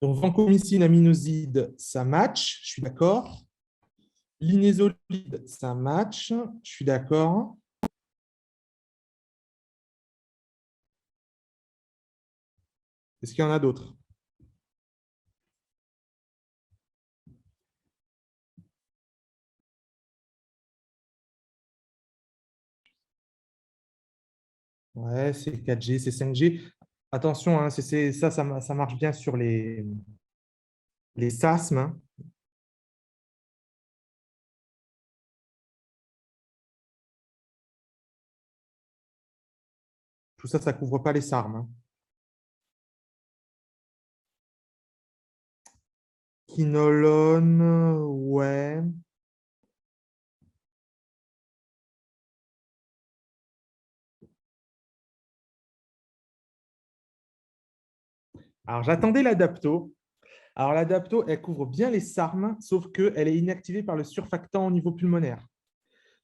Donc, vancomycine, aminoside, ça match, je suis d'accord. Linezolide, ça match, je suis d'accord. Est-ce qu'il y en a d'autres? Ouais, c'est 4G, c'est 5G. Attention, hein, ça marche bien sur les SASM, hein. Tout ça, ça ne couvre pas les SARM, hein. Quinolone, ouais. Alors, j'attendais l'adapto. Alors, l'adapto, elle couvre bien les SARM, sauf qu'elle est inactivée par le surfactant au niveau pulmonaire.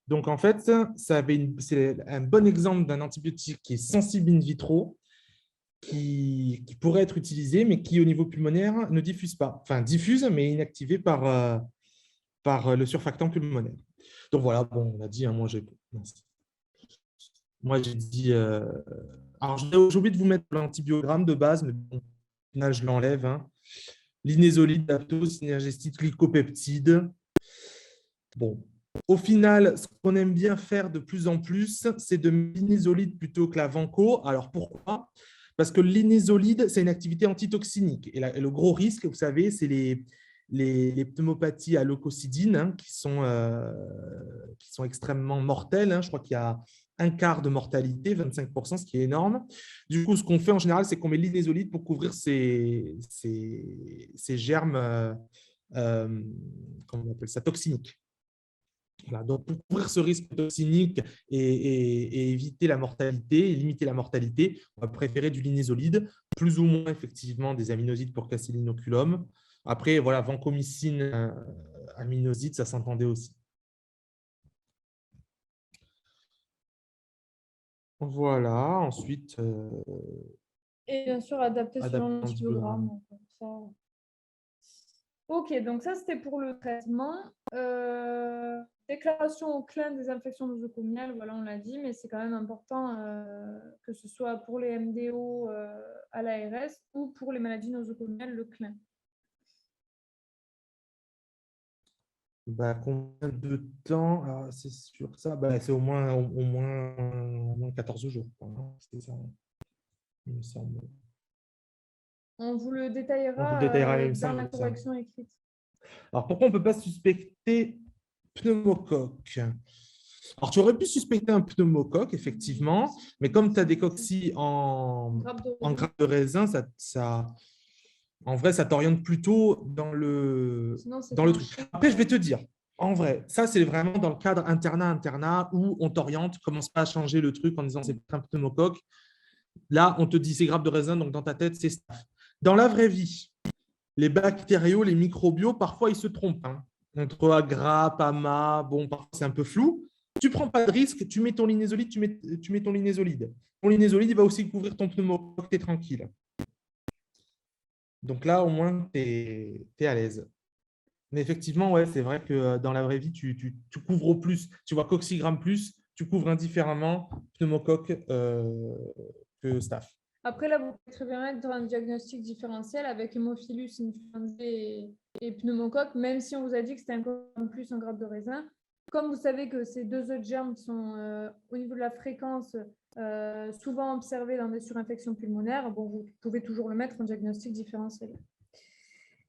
Donc, en fait, c'est un bon exemple d'un antibiotique qui est sensible in vitro, qui pourrait être utilisé, mais qui, au niveau pulmonaire, ne diffuse pas. Enfin, diffuse, mais inactivé par le surfactant pulmonaire. Donc, voilà, bon, on a dit, hein, moi, j'ai dit... alors, j'ai oublié de vous mettre l'antibiogramme de base, mais bon, au final, je l'enlève, hein. Linésolide, dapto, synergestite, glycopeptide. Bon, au final, ce qu'on aime bien faire de plus en plus, c'est de l'inésolide plutôt que la vanco. Alors, pourquoi? Parce que l'inésolide, c'est une activité antitoxinique. Et le gros risque, vous savez, c'est les pneumopathies à leucocidine, hein, qui sont extrêmement mortelles, hein. Je crois qu'il y a un quart de mortalité, 25%, ce qui est énorme. Du coup, ce qu'on fait en général, c'est qu'on met l'inésolide pour couvrir ces germes, comment on appelle ça, toxiniques. Voilà, donc, pour couvrir ce risque toxinique et éviter la mortalité, et limiter la mortalité, on va préférer du linésolide, plus ou moins effectivement des aminosides pour casser l'inoculum. Après, voilà, vancomycine, aminoside, ça s'entendait aussi. Voilà, ensuite, Et bien sûr, adapté selon l'antibiogramme. l'antibiogramme. Ça. Ok, donc ça, c'était pour le traitement. Déclaration au CLIN des infections nosocomiales, voilà, on l'a dit, mais c'est quand même important que ce soit pour les MDO à l'ARS ou pour les maladies nosocomiales, le CLIN. Bah, combien de temps? Alors, c'est sur ça, bah, c'est au moins 14 jours, quoi, hein. C'est ça, il me semble. On vous le On vous le détaillera détaillera, il me dans semble, la ça. correction écrite. Alors, pourquoi on ne peut pas suspecter pneumocoque? Alors, tu aurais pu suspecter un pneumocoque, effectivement, mais comme tu as des coccis en grappe de raisin, en vrai, ça t'oriente plutôt dans le truc. Après, je vais te dire, en vrai, ça, c'est vraiment dans le cadre internat, où on t'oriente, commence pas à changer le truc en disant c'est un pneumocoque. Là, on te dit c'est grappe de raisin, donc dans ta tête, c'est staph. Dans la vraie vie, les bactériaux, les microbiaux, parfois, ils se trompent, hein. Entre agrappe, ama, bon, parfois, c'est un peu flou. Tu ne prends pas de risque, tu mets ton linésolide, tu mets ton linésolide. Ton linésolide, il va aussi couvrir ton pneumocoque, tu es tranquille. Donc là, au moins, tu es à l'aise. Mais effectivement, ouais, c'est vrai que dans la vraie vie, tu couvres au plus. Tu vois coccigramme plus, tu couvres indifféremment pneumocoque que staph. Après, là, vous pouvez très bien mettre un diagnostic différentiel avec Haemophilus influenzae et pneumocoque, même si on vous a dit que c'était un plus en grappe de raisin. Comme vous savez que ces deux autres germes sont au niveau de la fréquence souvent observés dans des surinfections pulmonaires, bon, vous pouvez toujours le mettre en diagnostic différentiel.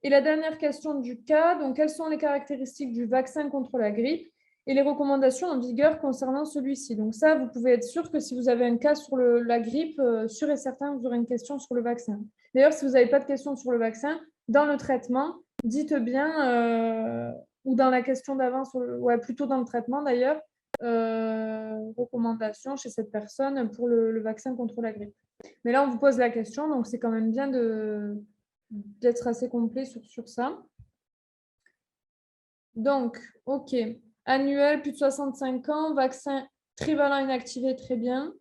Et la dernière question du cas, donc quelles sont les caractéristiques du vaccin contre la grippe et les recommandations en vigueur concernant celui-ci. Donc ça, vous pouvez être sûr que si vous avez un cas sur la grippe, sûr et certain, vous aurez une question sur le vaccin. D'ailleurs, si vous n'avez pas de question sur le vaccin, dans le traitement, dites bien, ou dans la question d'avant, plutôt dans le traitement d'ailleurs, recommandations chez cette personne pour le vaccin contre la grippe. Mais là, on vous pose la question, donc c'est quand même bien d'être assez complet sur ça. Donc, OK. Annuel, plus de 65 ans, vaccin trivalent inactivé, très bien.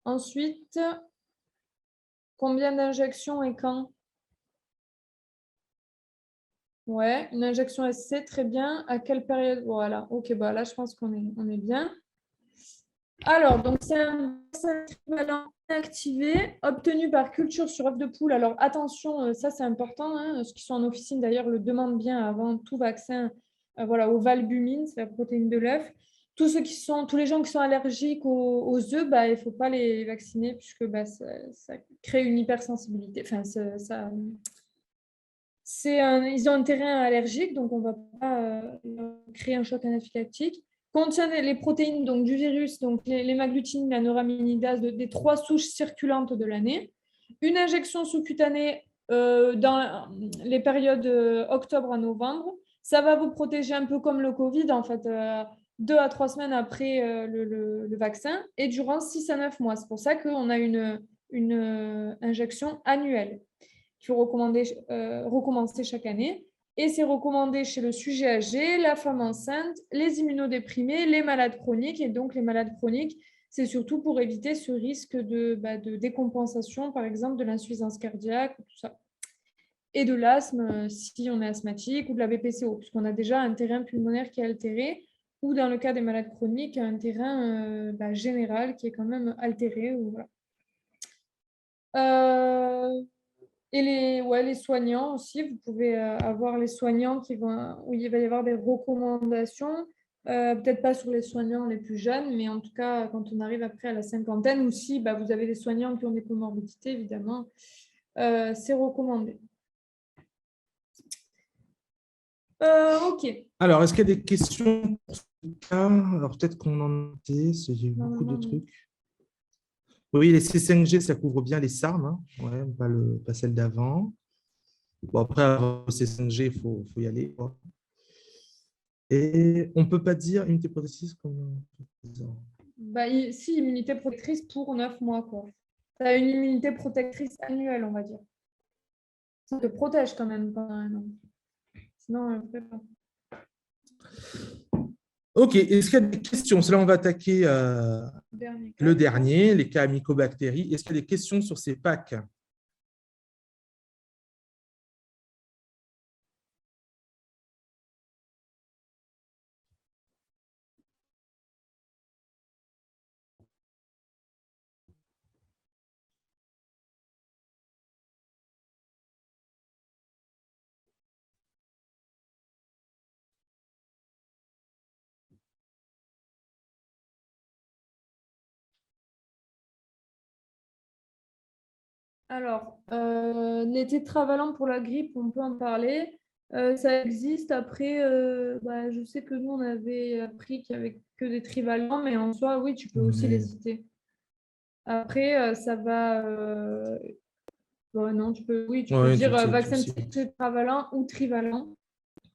Ensuite, combien d'injections et quand? Ouais, une injection SC, très bien. À quelle période? Voilà, OK, bah là, je pense qu'on est bien. Alors, donc c'est un vaccin trivalent inactivé obtenu par culture sur œuf de poule. Alors, attention, ça c'est important, hein. Ceux qui sont en officine d'ailleurs le demandent bien avant tout vaccin, voilà, aux valbumine, c'est la protéine de l'œuf. Tous les gens qui sont allergiques aux œufs, bah, il ne faut pas les vacciner puisque bah, ça crée une hypersensibilité. Enfin, ils ont un terrain allergique, donc on ne va pas créer un choc anaphylactique. Contient les protéines donc, du virus, donc l'hémagglutinine, la neuraminidase, des 3 souches circulantes de l'année. Une injection sous-cutanée dans les périodes octobre à novembre. Ça va vous protéger un peu comme le Covid, en fait, 2 à 3 semaines après le vaccin et durant 6 à 9 mois. C'est pour ça qu'on a une injection annuelle qu'il faut recommencer chaque année. Et c'est recommandé chez le sujet âgé, la femme enceinte, les immunodéprimés, les malades chroniques. Et donc, les malades chroniques, c'est surtout pour éviter ce risque de décompensation, par exemple, de l'insuffisance cardiaque, tout ça. Et de l'asthme, si on est asthmatique, ou de la BPCO, puisqu'on a déjà un terrain pulmonaire qui est altéré, ou dans le cas des malades chroniques, un terrain général qui est quand même altéré. Voilà. Et les soignants aussi, vous pouvez avoir les soignants où il va y avoir des recommandations, peut-être pas sur les soignants les plus jeunes, mais en tout cas, quand on arrive après à la cinquantaine, ou si bah, vous avez des soignants qui ont des comorbidités, évidemment, c'est recommandé. OK. Alors, est-ce qu'il y a des questions pour ce cas? Alors, peut-être qu'on en était, il y a eu beaucoup de trucs. Oui, les C5G, ça couvre bien les SARM, hein. Ouais, pas celle d'avant. Bon, après, le C5G, il faut y aller, quoi. Et on ne peut pas dire unité protectrice comme... Bah, si, immunité protectrice pour 9 mois, quoi. Tu as une immunité protectrice annuelle, on va dire. Ça te protège quand même pendant un an. Sinon, on ne peut pas. Ok, est-ce qu'il y a des questions? Là, on va attaquer Dernier cas. le dernier, les cas mycobactéries. Est-ce qu'il y a des questions sur ces packs? Alors, les tétravalents pour la grippe, on peut en parler. Ça existe. Après, bah, je sais que nous, on avait appris qu'il n'y avait que des trivalents, mais en soi, oui, tu peux aussi les citer. Après, ça va. Bon, non, oui, tu peux Ouais, dire tu vaccin sais. tétravalent ou trivalent.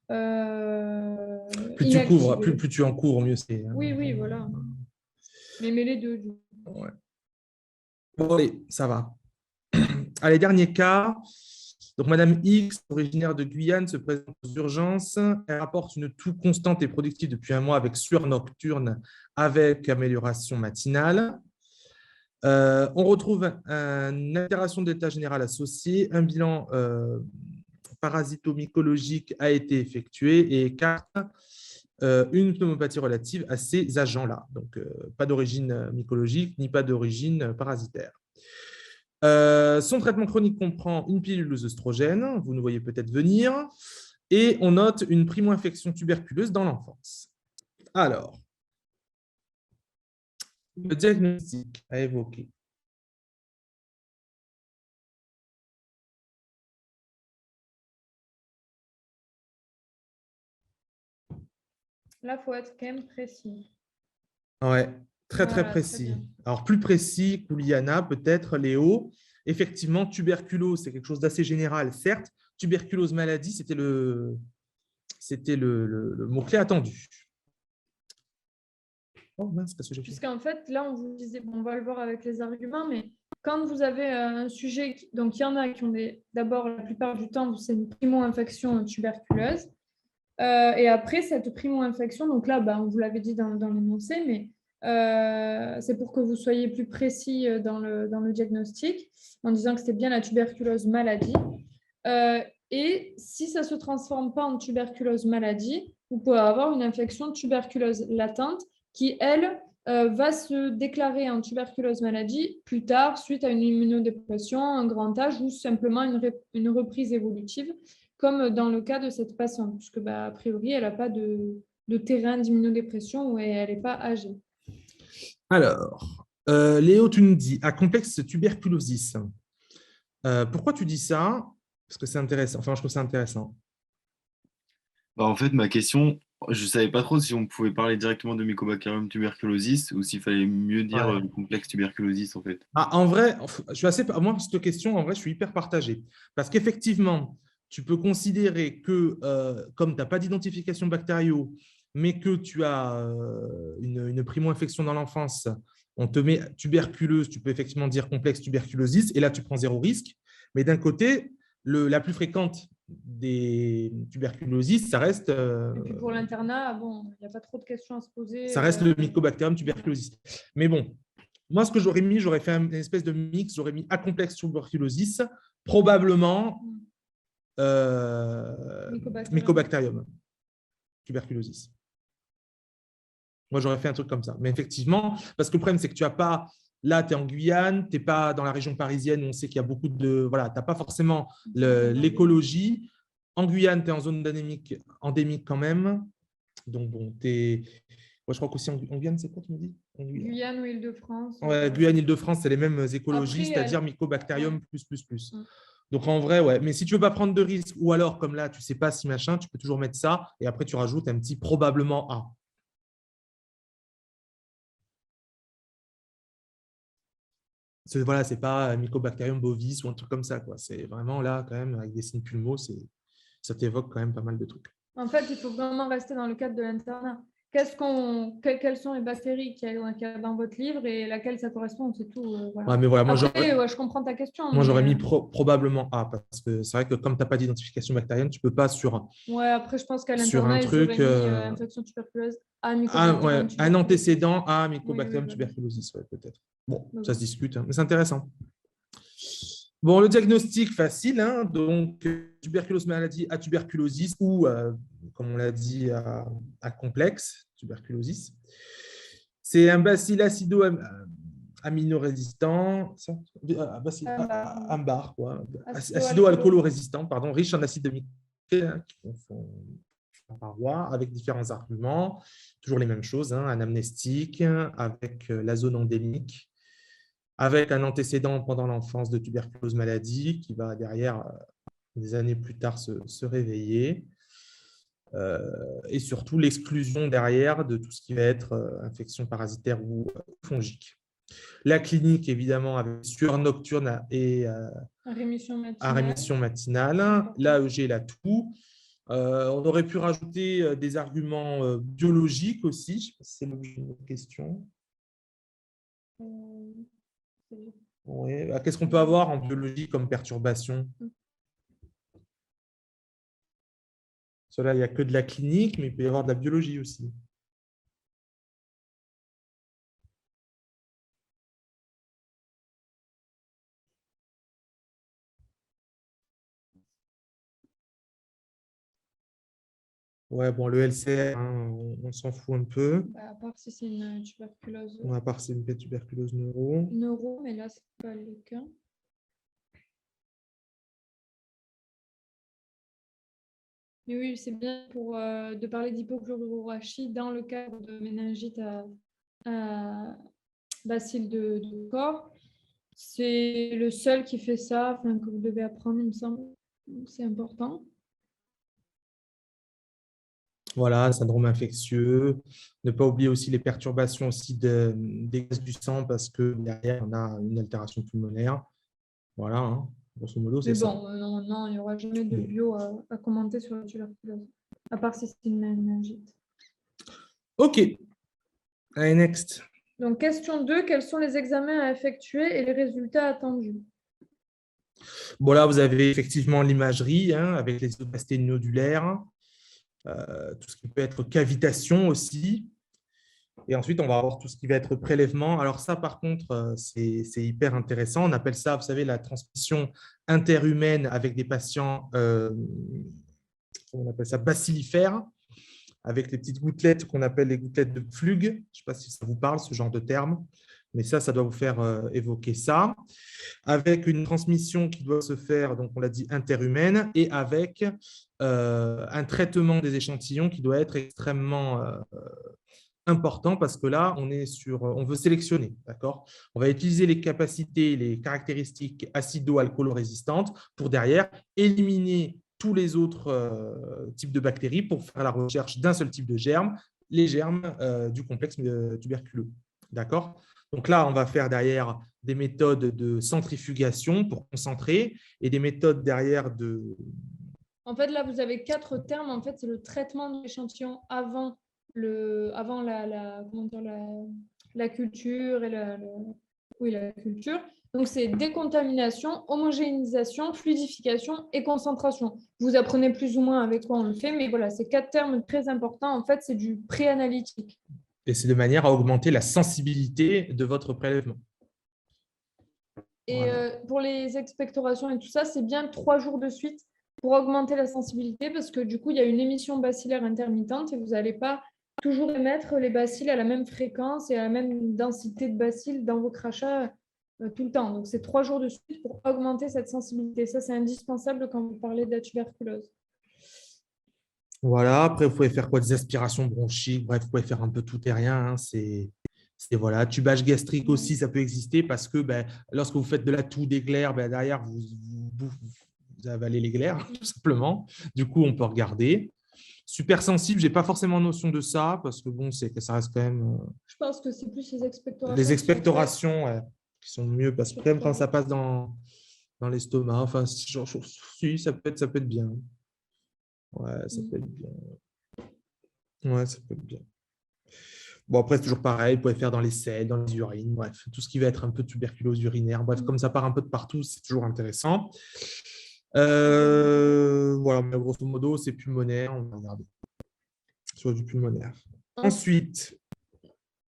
Plus tu couvres, Inactivé. plus tu en cours, mieux c'est. Oui, oui, voilà. Mais les deux, du coup. Ouais. Bon, allez, ça va. Allez, dernier cas. Donc, Madame X, originaire de Guyane, se présente aux urgences. Elle rapporte une toux constante et productive depuis un mois avec sueur nocturne, avec amélioration matinale. On retrouve une altération de l'état général associé. Un bilan parasitomycologique a été effectué et écarte une pneumopathie relative à ces agents-là. Donc, pas d'origine mycologique ni pas d'origine parasitaire. Son traitement chronique comprend une pilule aux oestrogènes, vous nous voyez peut-être venir, et on note une primo-infection tuberculeuse dans l'enfance. Alors, le diagnostic à évoquer. Là, il faut être quand même précis. Ouais, très Voilà, très précis. bien. Alors, plus précis qu'Ouliana, peut-être, Léo. Effectivement, tuberculose, c'est quelque chose d'assez général, certes. Tuberculose maladie, c'était le mot-clé attendu. Oh mince, qu'est-ce que j'ai fait? Puisqu'en fait, là, on vous disait, bon, on va le voir avec les arguments, mais quand vous avez un sujet, donc il y en a qui ont d'abord, la plupart du temps, c'est une primo-infection tuberculeuse. Et après, cette primo-infection, donc là, bah, on vous l'avait dit dans l'énoncé, mais c'est pour que vous soyez plus précis dans le diagnostic, en disant que c'était bien la tuberculose maladie. Et si ça ne se transforme pas en tuberculose maladie, vous pouvez avoir une infection tuberculeuse latente qui, elle, va se déclarer en tuberculose maladie plus tard suite à une immunodépression, un grand âge ou simplement une reprise évolutive, comme dans le cas de cette patiente, puisque a priori, elle n'a pas de terrain d'immunodépression ou elle n'est pas âgée. Alors, Léo, tu nous dis, à complexe tuberculosis. Pourquoi tu dis ça? Parce que c'est intéressant. Enfin, je trouve ça intéressant. Bah, en fait, ma question, je savais pas trop si on pouvait parler directement de Mycobacterium tuberculosis ou s'il fallait mieux dire Ouais. complexe tuberculosis en fait. En vrai, je suis assez, moi, cette question, en vrai, je suis hyper partagé. Parce qu'effectivement, tu peux considérer que, comme tu n'as pas d'identification bactériaux, mais que tu as une primo-infection dans l'enfance, on te met tuberculeuse, tu peux effectivement dire complexe tuberculosis, et là, tu prends zéro risque. Mais d'un côté, la plus fréquente des tuberculosis, Et puis pour l'internat, bon, il n'y a pas trop de questions à se poser. ça reste le Mycobacterium tuberculosis. Mais bon, moi, ce que j'aurais mis, j'aurais fait une espèce de mix, j'aurais mis acomplexe tuberculosis, probablement Mycobacterium tuberculosis. Moi, j'aurais fait un truc comme ça. Mais effectivement, parce que le problème, c'est que tu n'as pas, là, tu es en Guyane, tu n'es pas dans la région parisienne où on sait qu'il y a beaucoup de, voilà, tu n'as pas forcément l'écologie. En Guyane, tu es en zone endémique quand même. Donc, bon, tu es… Moi, je crois qu'aussi en Guyane, c'est quoi, tu me dis? Guyane ou Île-de-France. Ouais, Guyane, Île-de-France, c'est les mêmes écologies, Après, c'est-à-dire Mycobacterium plus. Mm. Donc en vrai, ouais. Mais si tu veux pas prendre de risques, ou alors comme là, tu sais pas si machin, tu peux toujours mettre ça et après tu rajoutes un petit probablement A. Voilà, c'est pas Mycobacterium bovis ou un truc comme ça, quoi. C'est vraiment là, quand même, avec des signes pulmaux, ça t'évoque quand même pas mal de trucs. En fait, il faut vraiment rester dans le cadre de l'internat. quelles sont les bactéries qu'il y a dans votre livre et laquelle ça correspond, c'est tout. Voilà. Ouais, mais voilà, moi, Après, je comprends ta question. moi, j'aurais mais, mis probablement A, parce que c'est vrai que comme tu n'as pas d'identification bactérienne, tu ne peux pas sur Ouais, après, je pense qu'à sur un l'internat, ils truc. auraient mis infection tuberculeuse à Ouais, mycobacterium un tuberculosis. antécédent à Oui, Mycobacterium oui, tuberculosis, ouais, peut-être. Bon, Mais ça bon. se discute, hein, mais c'est intéressant. Bon, le diagnostic facile, hein, donc tuberculose maladie à tuberculosis ou, comme on l'a dit, à complexe, tuberculosis. C'est un bacille acido-aminorésistant, ambar, quoi, acido-alcoolo-résistant, pardon, riche en acide de hein, qui confond la paroi, avec différents arguments, toujours les mêmes choses, hein, anamnestique, avec la zone endémique, avec un antécédent pendant l'enfance de tuberculose maladie qui va derrière, des années plus tard, se réveiller. Et surtout l'exclusion derrière de tout ce qui va être infection parasitaire ou fongique. La clinique, évidemment, avec sueur nocturne et à rémission matinale. L'AEG, la toux. On aurait pu rajouter des arguments biologiques aussi. Je ne sais pas si c'est l'objet de votre question. Oui. Qu'est-ce qu'on peut avoir en biologie comme perturbation? Cela, il n'y a que de la clinique, mais il peut y avoir de la biologie aussi. Ouais, bon, le LCR, hein, on s'en fout un peu. À part si c'est une tuberculose. À part c'est une tuberculose neuro. Neuro, mais là, c'est pas le cas. Mais oui, c'est bien de parler d'hypochlorurachie dans le cadre de méningite à bacille de corps. C'est le seul qui fait ça, que vous devez apprendre, il me semble. C'est important. Voilà, syndrome infectieux. Ne pas oublier aussi les perturbations aussi des gaz du sang parce que derrière, on a une altération pulmonaire. Voilà, hein. Grosso modo, c'est ça. Mais bon, non, il n'y aura jamais de bio à commenter sur la tuberculose, à part si c'est une méningite. OK. Allez, next. Donc, question 2, quels sont les examens à effectuer et les résultats attendus? Bon, là, vous avez effectivement l'imagerie, hein, avec les opacités nodulaires, tout ce qui peut être cavitation aussi. Et ensuite, on va avoir tout ce qui va être prélèvement. Alors ça, par contre, c'est hyper intéressant. On appelle ça, vous savez, la transmission interhumaine avec des patients, on appelle ça bacillifères, avec les petites gouttelettes qu'on appelle les gouttelettes de Pflug. Je ne sais pas si ça vous parle, ce genre de terme, mais ça doit vous faire évoquer ça. Avec une transmission qui doit se faire, donc on l'a dit, interhumaine, et avec un traitement des échantillons qui doit être extrêmement important parce que là, on veut sélectionner, d'accord? On va utiliser les capacités, les caractéristiques acido-alcoolo-résistantes pour derrière éliminer tous les autres types de bactéries pour faire la recherche d'un seul type de germe, les germes du complexe tuberculeux, d'accord? Donc là, on va faire derrière des méthodes de centrifugation pour concentrer et des méthodes derrière de… En fait, là, vous avez 4 termes. En fait, c'est le traitement de l'échantillon avant la culture et la culture. Donc, c'est décontamination, homogénéisation, fluidification et concentration. Vous apprenez plus ou moins avec quoi on le fait, mais voilà, ces 4 termes très importants. En fait, c'est du préanalytique. Et c'est de manière à augmenter la sensibilité de votre prélèvement. Et Voilà. pour les expectorations et tout ça, c'est bien 3 jours de suite pour augmenter la sensibilité parce que du coup, il y a une émission bacillaire intermittente et vous n'allez pas toujours émettre les bacilles à la même fréquence et à la même densité de bacilles dans vos crachats tout le temps. Donc, c'est 3 jours de suite pour augmenter cette sensibilité. Ça, c'est indispensable quand vous parlez de la tuberculose. Voilà. Après, vous pouvez faire quoi? Des aspirations bronchiques. Bref, vous pouvez faire un peu tout et rien. Hein. C'est voilà. Tubage gastrique aussi, ça peut exister parce que lorsque vous faites de la toux, des glaires, derrière, vous avalez les glaires, tout simplement. Du coup, on peut regarder. Super sensible, je n'ai pas forcément notion de ça parce que bon, c'est que ça reste quand même… Je pense que c'est plus les expectorations. Les expectorations qui sont mieux parce que même quand ça passe dans l'estomac, enfin, si, ça peut être bien. Ouais, ça peut être bien. Ouais, ça peut être bien. Bon, après, c'est toujours pareil, vous pouvez faire dans les selles, dans les urines, bref, tout ce qui va être un peu tuberculose urinaire. Bref, comme ça part un peu de partout, c'est toujours intéressant. Voilà, mais grosso modo, c'est pulmonaire, on va regarder sur du pulmonaire. Ensuite,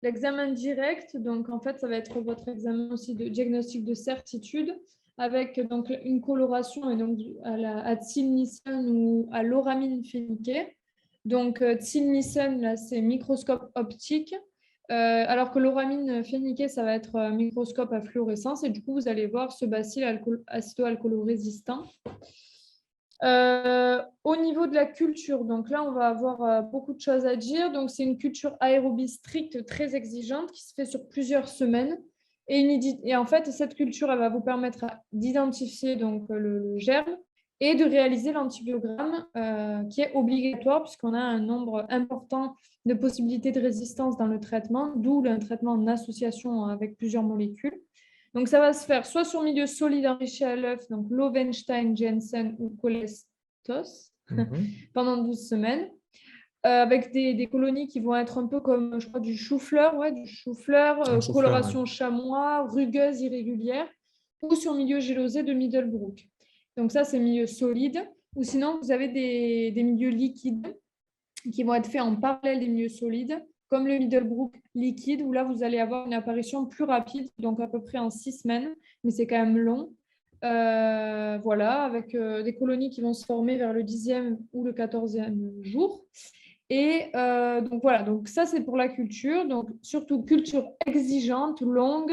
l'examen direct, donc en fait, ça va être votre examen aussi de diagnostic de certitude avec donc une coloration et donc à Thiel-Nielsen ou à l'auramine phéniquée. Donc, Thiel-Nielsen, là, c'est microscope optique, alors que l'auramine phéniquée, ça va être microscope à fluorescence. Et du coup, vous allez voir ce bacille acido-alcoolo-résistant. Au niveau de la culture, donc là, on va avoir beaucoup de choses à dire. Donc, c'est une culture aérobie stricte, très exigeante, qui se fait sur plusieurs semaines. Et en fait, cette culture, elle va vous permettre d'identifier donc le germe et de réaliser l'antibiogramme qui est obligatoire puisqu'on a un nombre important de possibilités de résistance dans le traitement, d'où le traitement en association avec plusieurs molécules. Donc, ça va se faire soit sur milieu solide enrichi à l'œuf, donc Lowenstein, Jensen ou Cholestos, pendant 12 semaines, avec des colonies qui vont être un peu comme, je crois, du chou-fleur, coloration chamois, rugueuse, irrégulière, ou sur milieu gélosé de Middlebrook. Donc, ça, c'est milieu solide. Ou sinon, vous avez des milieux liquides qui vont être faits en parallèle des milieux solides, comme le Middlebrook liquide, où là, vous allez avoir une apparition plus rapide, donc à peu près en 6 semaines, mais c'est quand même long. Voilà, avec des colonies qui vont se former vers le 10e ou le 14e jour. Et donc voilà, donc ça c'est pour la culture, donc surtout culture exigeante, longue,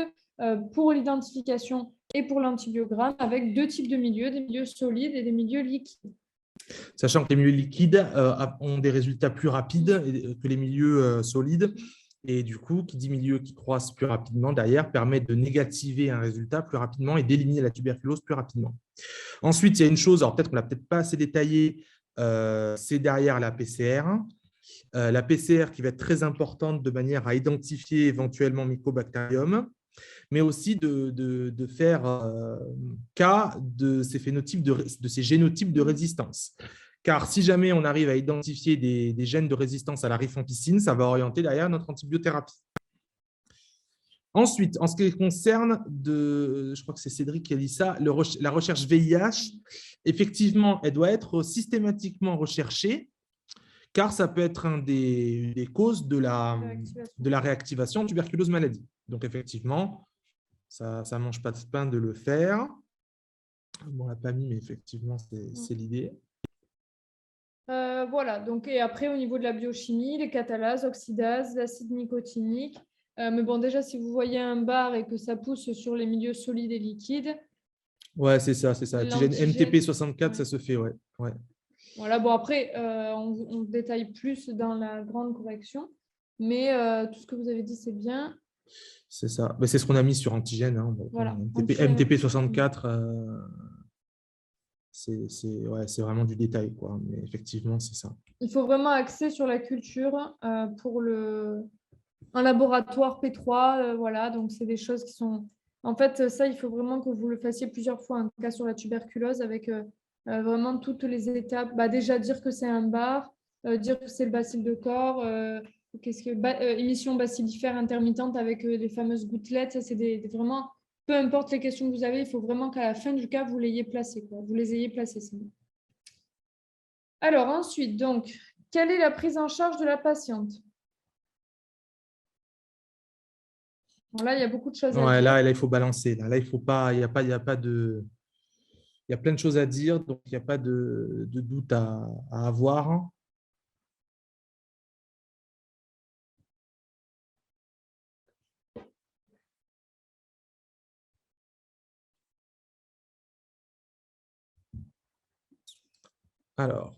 pour l'identification et pour l'antibiogramme, avec 2 types de milieux, des milieux solides et des milieux liquides. Sachant que les milieux liquides ont des résultats plus rapides que les milieux solides. Et du coup, qui dit milieu qui croissent plus rapidement, derrière, permet de négativer un résultat plus rapidement et d'éliminer la tuberculose plus rapidement. Ensuite, il y a une chose, alors peut-être qu'on ne l'a peut-être pas assez détaillé, c'est derrière la PCR. La PCR qui va être très importante de manière à identifier éventuellement Mycobacterium, mais aussi de faire cas de ces phénotypes, de ces génotypes de résistance. Car si jamais on arrive à identifier des gènes de résistance à la rifampicine, ça va orienter derrière notre antibiothérapie. Ensuite, en ce qui concerne, je crois que c'est Cédric qui a dit ça, la recherche VIH, effectivement, elle doit être systématiquement recherchée, car ça peut être une des causes de la réactivation en tuberculose maladie. Donc, effectivement, ça ne mange pas de pain de le faire. On ne l'a pas mis, mais effectivement, c'est l'idée. Voilà, donc, et après, au niveau de la biochimie, les catalases, oxydases, l'acide nicotinique. Mais bon, déjà, si vous voyez un bar et que ça pousse sur les milieux solides et liquides. Ouais, c'est ça. Antigène MTP64, ouais. Ça se fait, ouais. Voilà, bon, après, on détaille plus dans la grande correction. Mais tout ce que vous avez dit, c'est bien. C'est ça. Mais c'est ce qu'on a mis sur antigène. Hein. Voilà. MTP64, c'est vraiment du détail, quoi. Mais effectivement, c'est ça. Il faut vraiment axer sur la culture pour un laboratoire P3. Voilà, donc c'est des choses qui sont… En fait, ça, il faut vraiment que vous le fassiez plusieurs fois. Un cas sur la tuberculose avec vraiment toutes les étapes. Déjà, dire que c'est un bar, dire que c'est le bacille de corps, émission bacillifère intermittente avec les fameuses gouttelettes. Ça, c'est vraiment… Peu importe les questions que vous avez, il faut vraiment qu'à la fin du cas, vous l'ayez placé, quoi. Vous les ayez placées. Alors ensuite, donc, quelle est la prise en charge de la patiente? Bon, là, il y a beaucoup de choses à dire. Là, il faut balancer. Là, il faut pas, il y a pas de… Il y a plein de choses à dire, donc il n'y a pas de doute à avoir. Alors,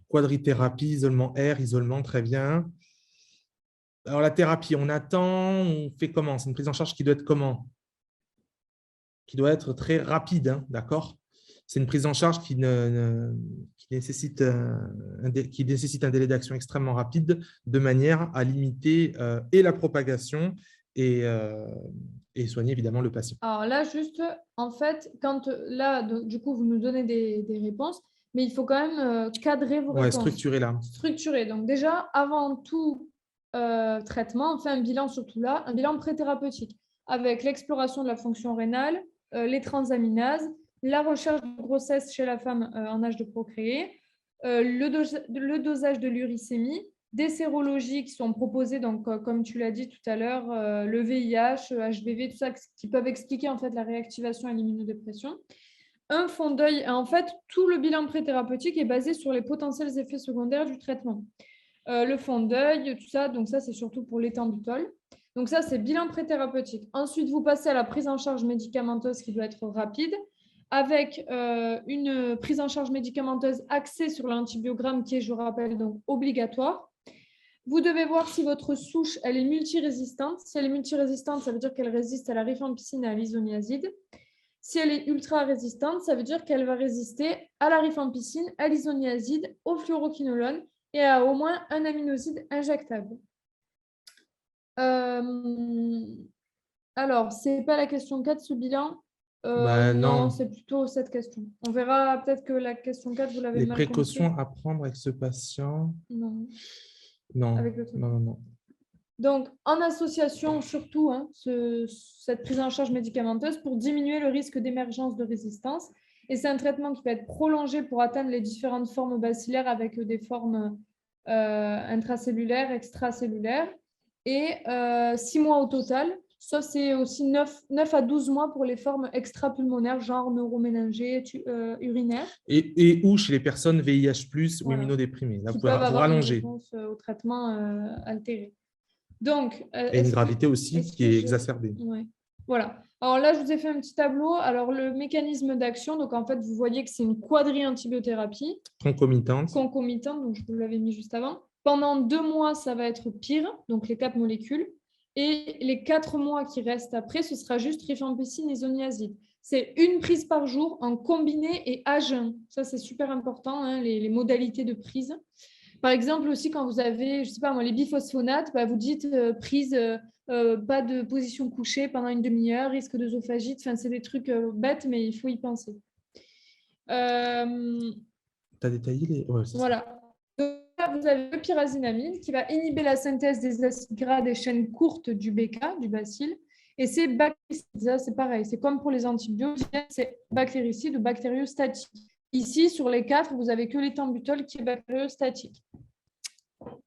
quadrithérapie, isolement R, isolement, très bien. Alors, la thérapie, on attend, on fait comment? C'est une prise en charge qui doit être comment? Qui doit être très rapide, hein, d'accord? C'est une prise en charge qui nécessite un délai d'action extrêmement rapide de manière à limiter et la propagation et soigner évidemment le patient. Alors là, juste, en fait, quand là, du coup, vous nous donnez des réponses, mais il faut quand même cadrer vos réponses. Structurer là. Structurer. Donc déjà, avant tout traitement, on fait un bilan surtout là, un bilan préthérapeutique, avec l'exploration de la fonction rénale, les transaminases, la recherche de grossesse chez la femme en âge de procréer, le dosage de l'uricémie, des sérologies qui sont proposées, donc comme tu l'as dit tout à l'heure, le VIH, HPV, tout ça, qui peuvent expliquer en fait la réactivation à l'immunodépression. Un fond d'œil, en fait, tout le bilan préthérapeutique est basé sur les potentiels effets secondaires du traitement. Le fond d'œil, tout ça, donc ça c'est surtout pour l'éthambutol. Donc ça c'est bilan préthérapeutique. Ensuite, vous passez à la prise en charge médicamenteuse qui doit être rapide, avec une prise en charge médicamenteuse axée sur l'antibiogramme qui est, je rappelle, donc obligatoire. Vous devez voir si votre souche elle est multirésistante. Si elle est multirésistante, ça veut dire qu'elle résiste à la rifampicine et à l'isoniazide. Si elle est ultra résistante, ça veut dire qu'elle va résister à la rifampicine, à l'isoniazide, au fluoroquinolone et à au moins un aminoside injectable. Alors, ce n'est pas la question 4, ce bilan. Non, c'est plutôt cette question. On verra peut-être que la question 4, vous l'avez mal compris. Les précautions à prendre avec ce patient. Non. Avec le non. Donc, en association, surtout, cette prise en charge médicamenteuse pour diminuer le risque d'émergence de résistance. Et c'est un traitement qui peut être prolongé pour atteindre les différentes formes bacillaires avec des formes intracellulaires, extracellulaires. Et 6 mois au total. Ça, c'est aussi 9 à 12 mois pour les formes extrapulmonaires, genre neuroméningées, urinaires. Et ou chez les personnes VIH+, ou immunodéprimées. Là, qui vous pouvez rallonger. Au traitement altéré. Donc, et une gravité aussi qui est exacerbée. Ouais. Voilà. Alors là, je vous ai fait un petit tableau. Alors, le mécanisme d'action, donc en fait, vous voyez que c'est une quadri-antibiothérapie. Concomitante. Donc je vous l'avais mis juste avant. Pendant 2 mois, ça va être pire, donc les 4 molécules. Et les 4 mois qui restent après, ce sera juste rifampicine, isoniazide. C'est une prise par jour en combiné et à jeun. Ça, c'est super important, les modalités de prise. Par exemple, aussi, quand vous avez, je sais pas moi, les biphosphonates, vous dites prise, pas de position couchée pendant une demi-heure, risque d'œsophagite. Enfin, c'est des trucs bêtes, mais il faut y penser. Tu as détaillé les... Ouais, voilà. Donc, là, vous avez le pyrazinamide qui va inhiber la synthèse des acides gras des chaînes courtes du BK, du bacille. Et c'est bactéricide. Ça, c'est pareil. C'est comme pour les antibiotiques, c'est bactéricide ou bactériostatique. Ici, sur les 4, vous n'avez que l'éthambutol qui est bactériostatique.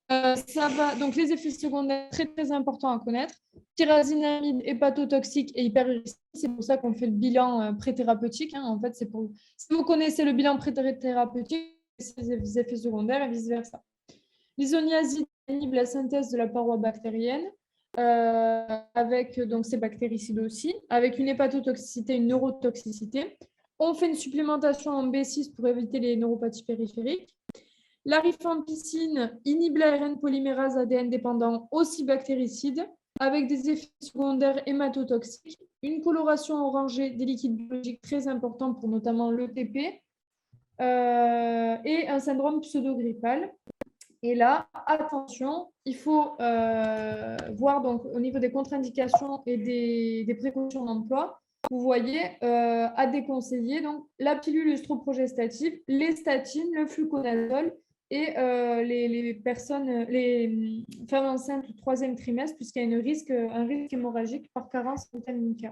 Donc, les effets secondaires très, très importants à connaître. Pyrazinamide, hépatotoxique et hyperuricémie. C'est pour ça qu'on fait le bilan préthérapeutique. En fait, c'est pour... Si vous connaissez le bilan préthérapeutique, c'est les effets secondaires et vice-versa. L'isoniazide inhibe la synthèse de la paroi bactérienne. Avec donc ces bactéricides aussi, avec une hépatotoxicité, une neurotoxicité. On fait une supplémentation en B6 pour éviter les neuropathies périphériques. La rifampicine inhibe l'ARN polymérase ADN dépendant, aussi bactéricide, avec des effets secondaires hématotoxiques, une coloration orangée des liquides biologiques très important pour notamment l'ETP et un syndrome pseudo-grippal. Et là, attention, il faut voir donc, au niveau des contre-indications et des précautions d'emploi, vous voyez, à déconseiller donc, la pilule œstroprogestative, les statines, le fluconazole et les femmes enceintes au 3e trimestre, puisqu'il y a un risque hémorragique par carence en vitamine K.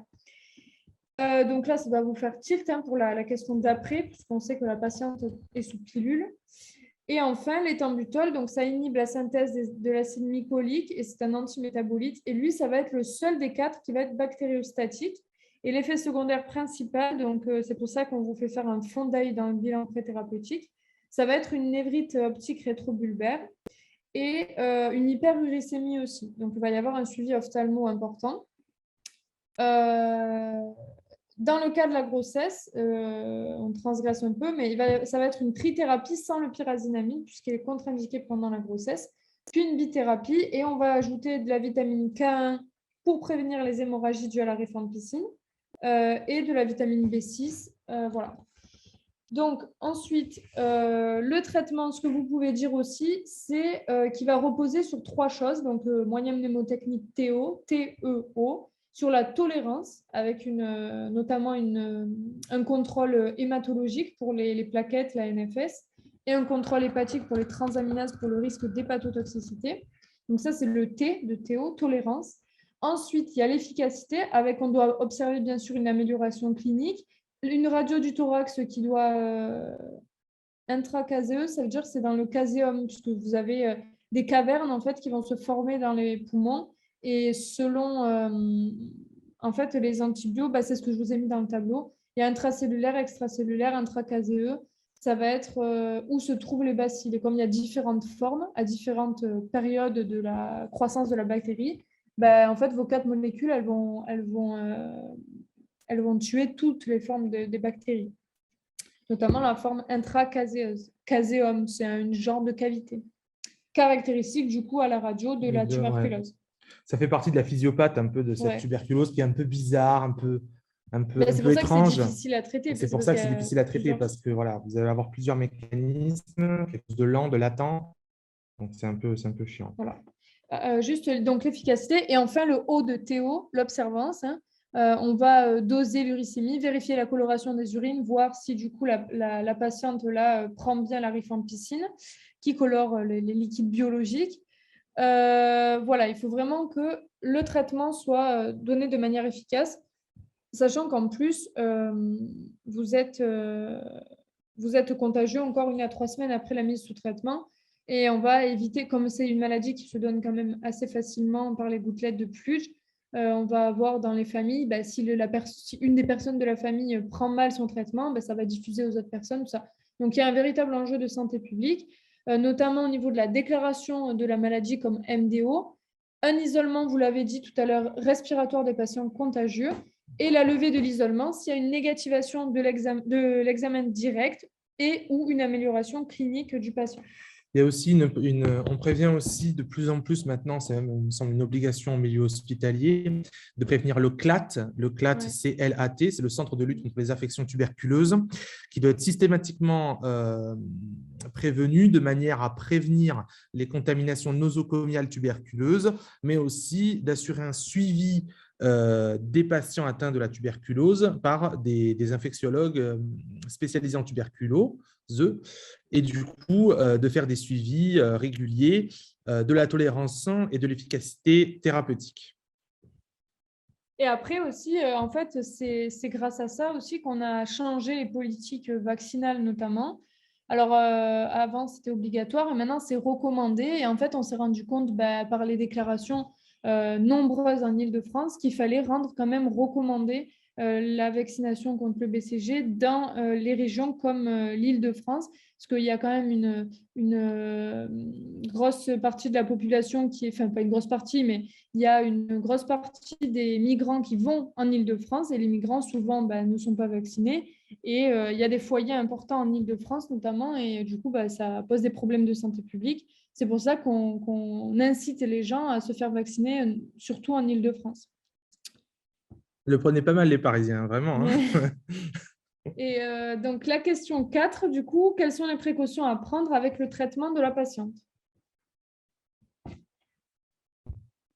Donc là, ça va vous faire tilt pour la question d'après, puisqu'on sait que la patiente est sous pilule. Et enfin, l'éthambutol, donc ça inhibe la synthèse de l'acide mycolique et c'est un antimétabolite. Et lui, ça va être le seul des 4 qui va être bactériostatique. Et l'effet secondaire principal, donc c'est pour ça qu'on vous fait faire un fond d'œil dans le bilan préthérapeutique, ça va être une névrite optique rétrobulbaire et une hyperuricémie aussi. Donc, il va y avoir un suivi ophtalmo important. Dans le cas de la grossesse, on transgresse un peu, mais ça va être une trithérapie sans le pyrazinamide, puisqu'il est contre-indiqué pendant la grossesse, puis une bithérapie, et on va ajouter de la vitamine K1 pour prévenir les hémorragies dues à la rifampicine, et de la vitamine B6. Voilà. Donc, ensuite, le traitement, ce que vous pouvez dire aussi, c'est qu'il va reposer sur 3 choses, donc moyen mnémotechnique TEO, sur la tolérance, avec notamment un contrôle hématologique pour les plaquettes, la NFS, et un contrôle hépatique pour les transaminases pour le risque d'hépatotoxicité. Donc ça, c'est le T de Théo, tolérance. Ensuite, il y a l'efficacité, avec on doit observer bien sûr une amélioration clinique, une radio du thorax qui doit intracaseux, ça veut dire que c'est dans le caséum, puisque vous avez des cavernes en fait qui vont se former dans les poumons. Et selon en fait les antibiotiques, c'est ce que je vous ai mis dans le tableau. Il y a intracellulaire, extracellulaire, intracaséeux. Ça va être où se trouvent les bacilles. Et comme il y a différentes formes à différentes périodes de la croissance de la bactérie, en fait, vos 4 molécules, elles vont tuer toutes les formes des bactéries, notamment la forme intracaséeuse. Caséum, c'est un genre de cavité caractéristique du coup à la radio de la tuberculose. Ouais. Ça fait partie de la physiopathe un peu de cette tuberculose qui est un peu bizarre, un peu étrange. C'est difficile à traiter. C'est pour ça que c'est difficile à traiter parce que voilà, vous allez avoir plusieurs mécanismes, quelque chose de lent, de latent. Donc c'est un peu chiant. Voilà. Juste donc l'efficacité et enfin le O de Théo, l'observance. On va doser l'uricémie, vérifier la coloration des urines, voir si du coup la patiente là prend bien la rifampicine qui colore les liquides biologiques. Voilà, il faut vraiment que le traitement soit donné de manière efficace, sachant qu'en plus, vous êtes contagieux encore 1 à 3 semaines après la mise sous traitement. Et on va éviter, comme c'est une maladie qui se donne quand même assez facilement par les gouttelettes de Pluj, on va avoir dans les familles, si une des personnes de la famille prend mal son traitement, ça va diffuser aux autres personnes, tout ça. Donc, il y a un véritable enjeu de santé publique, notamment au niveau de la déclaration de la maladie comme MDO, un isolement, vous l'avez dit tout à l'heure, respiratoire des patients contagieux, et la levée de l'isolement s'il y a une négativation de l'examen direct et ou une amélioration clinique du patient. Il y a aussi on prévient aussi de plus en plus maintenant, c'est même, il me semble, une obligation au milieu hospitalier, de prévenir le CLAT. Le CLAT, c'est CLAT, c'est le Centre de lutte contre les infections tuberculeuses, qui doit être systématiquement prévenu de manière à prévenir les contaminations nosocomiales tuberculeuses, mais aussi d'assurer un suivi des patients atteints de la tuberculose par des infectiologues spécialisés en tuberculose, et du coup de faire des suivis réguliers de la tolérance et de l'efficacité thérapeutique. Et après aussi, en fait, c'est grâce à ça aussi qu'on a changé les politiques vaccinales notamment. Alors, avant, c'était obligatoire et maintenant, c'est recommandé. Et en fait, on s'est rendu compte par les déclarations nombreuses en Île-de-France qu'il fallait rendre quand même recommandé la vaccination contre le BCG dans les régions comme l'Île-de-France, parce qu'il y a quand même une grosse partie de la population qui est, enfin pas une grosse partie, mais il y a une grosse partie des migrants qui vont en Île-de-France et les migrants souvent ne sont pas vaccinés. Et il y a des foyers importants en Île-de-France notamment, et du coup, ça pose des problèmes de santé publique. C'est pour ça qu'on incite les gens à se faire vacciner, surtout en Île-de-France. Le prenez pas mal les Parisiens, vraiment. Hein. Et donc, la question 4, du coup, quelles sont les précautions à prendre avec le traitement de la patiente?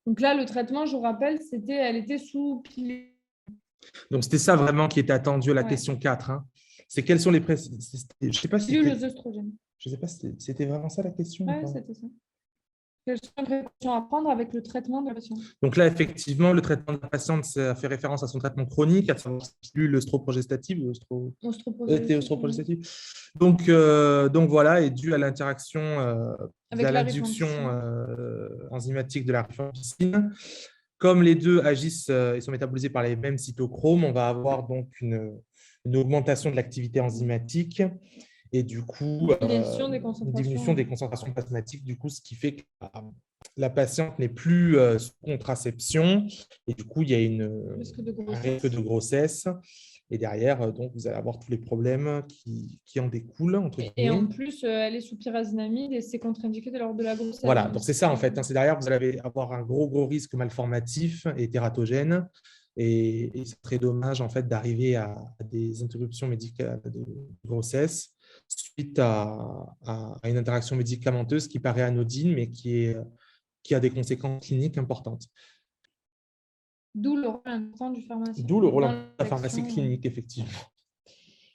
Donc là, le traitement, je vous rappelle, elle était sous pilule. Donc, c'était ça vraiment qui était attendu à la question 4. Hein. C'est quelles sont les précautions? Je ne sais pas si c'était vraiment ça la question. Oui, c'était ça. Quelles sont les précautions à prendre avec le traitement de la patiente? Donc là, effectivement, le traitement de la patiente, ça fait référence à son traitement chronique, à savoir l'œstroprogestative ou l'œstroprogestative. Donc voilà, est dû à l'interaction à l'induction enzymatique de la rifampicine. Comme les deux agissent et sont métabolisés par les mêmes cytochromes, on va avoir donc une augmentation de l'activité enzymatique et du coup, une diminution des concentrations plasmatiques, du coup, ce qui fait que la patiente n'est plus sous contraception et du coup, il y a un risque de grossesse. Et derrière, donc, vous allez avoir tous les problèmes qui en découlent. Et en plus, elle est sous pyrazinamide et c'est contre-indiqué lors de la grossesse. Voilà, donc c'est ça en fait. C'est derrière, vous allez avoir un gros risque malformatif et tératogène. Et c'est très dommage en fait d'arriver à des interruptions médicales de grossesse suite à une interaction médicamenteuse qui paraît anodine, mais qui a des conséquences cliniques importantes. D'où le rôle important du pharmacien. D'où le rôle Dans de la pharmacie l'action. clinique, effectivement.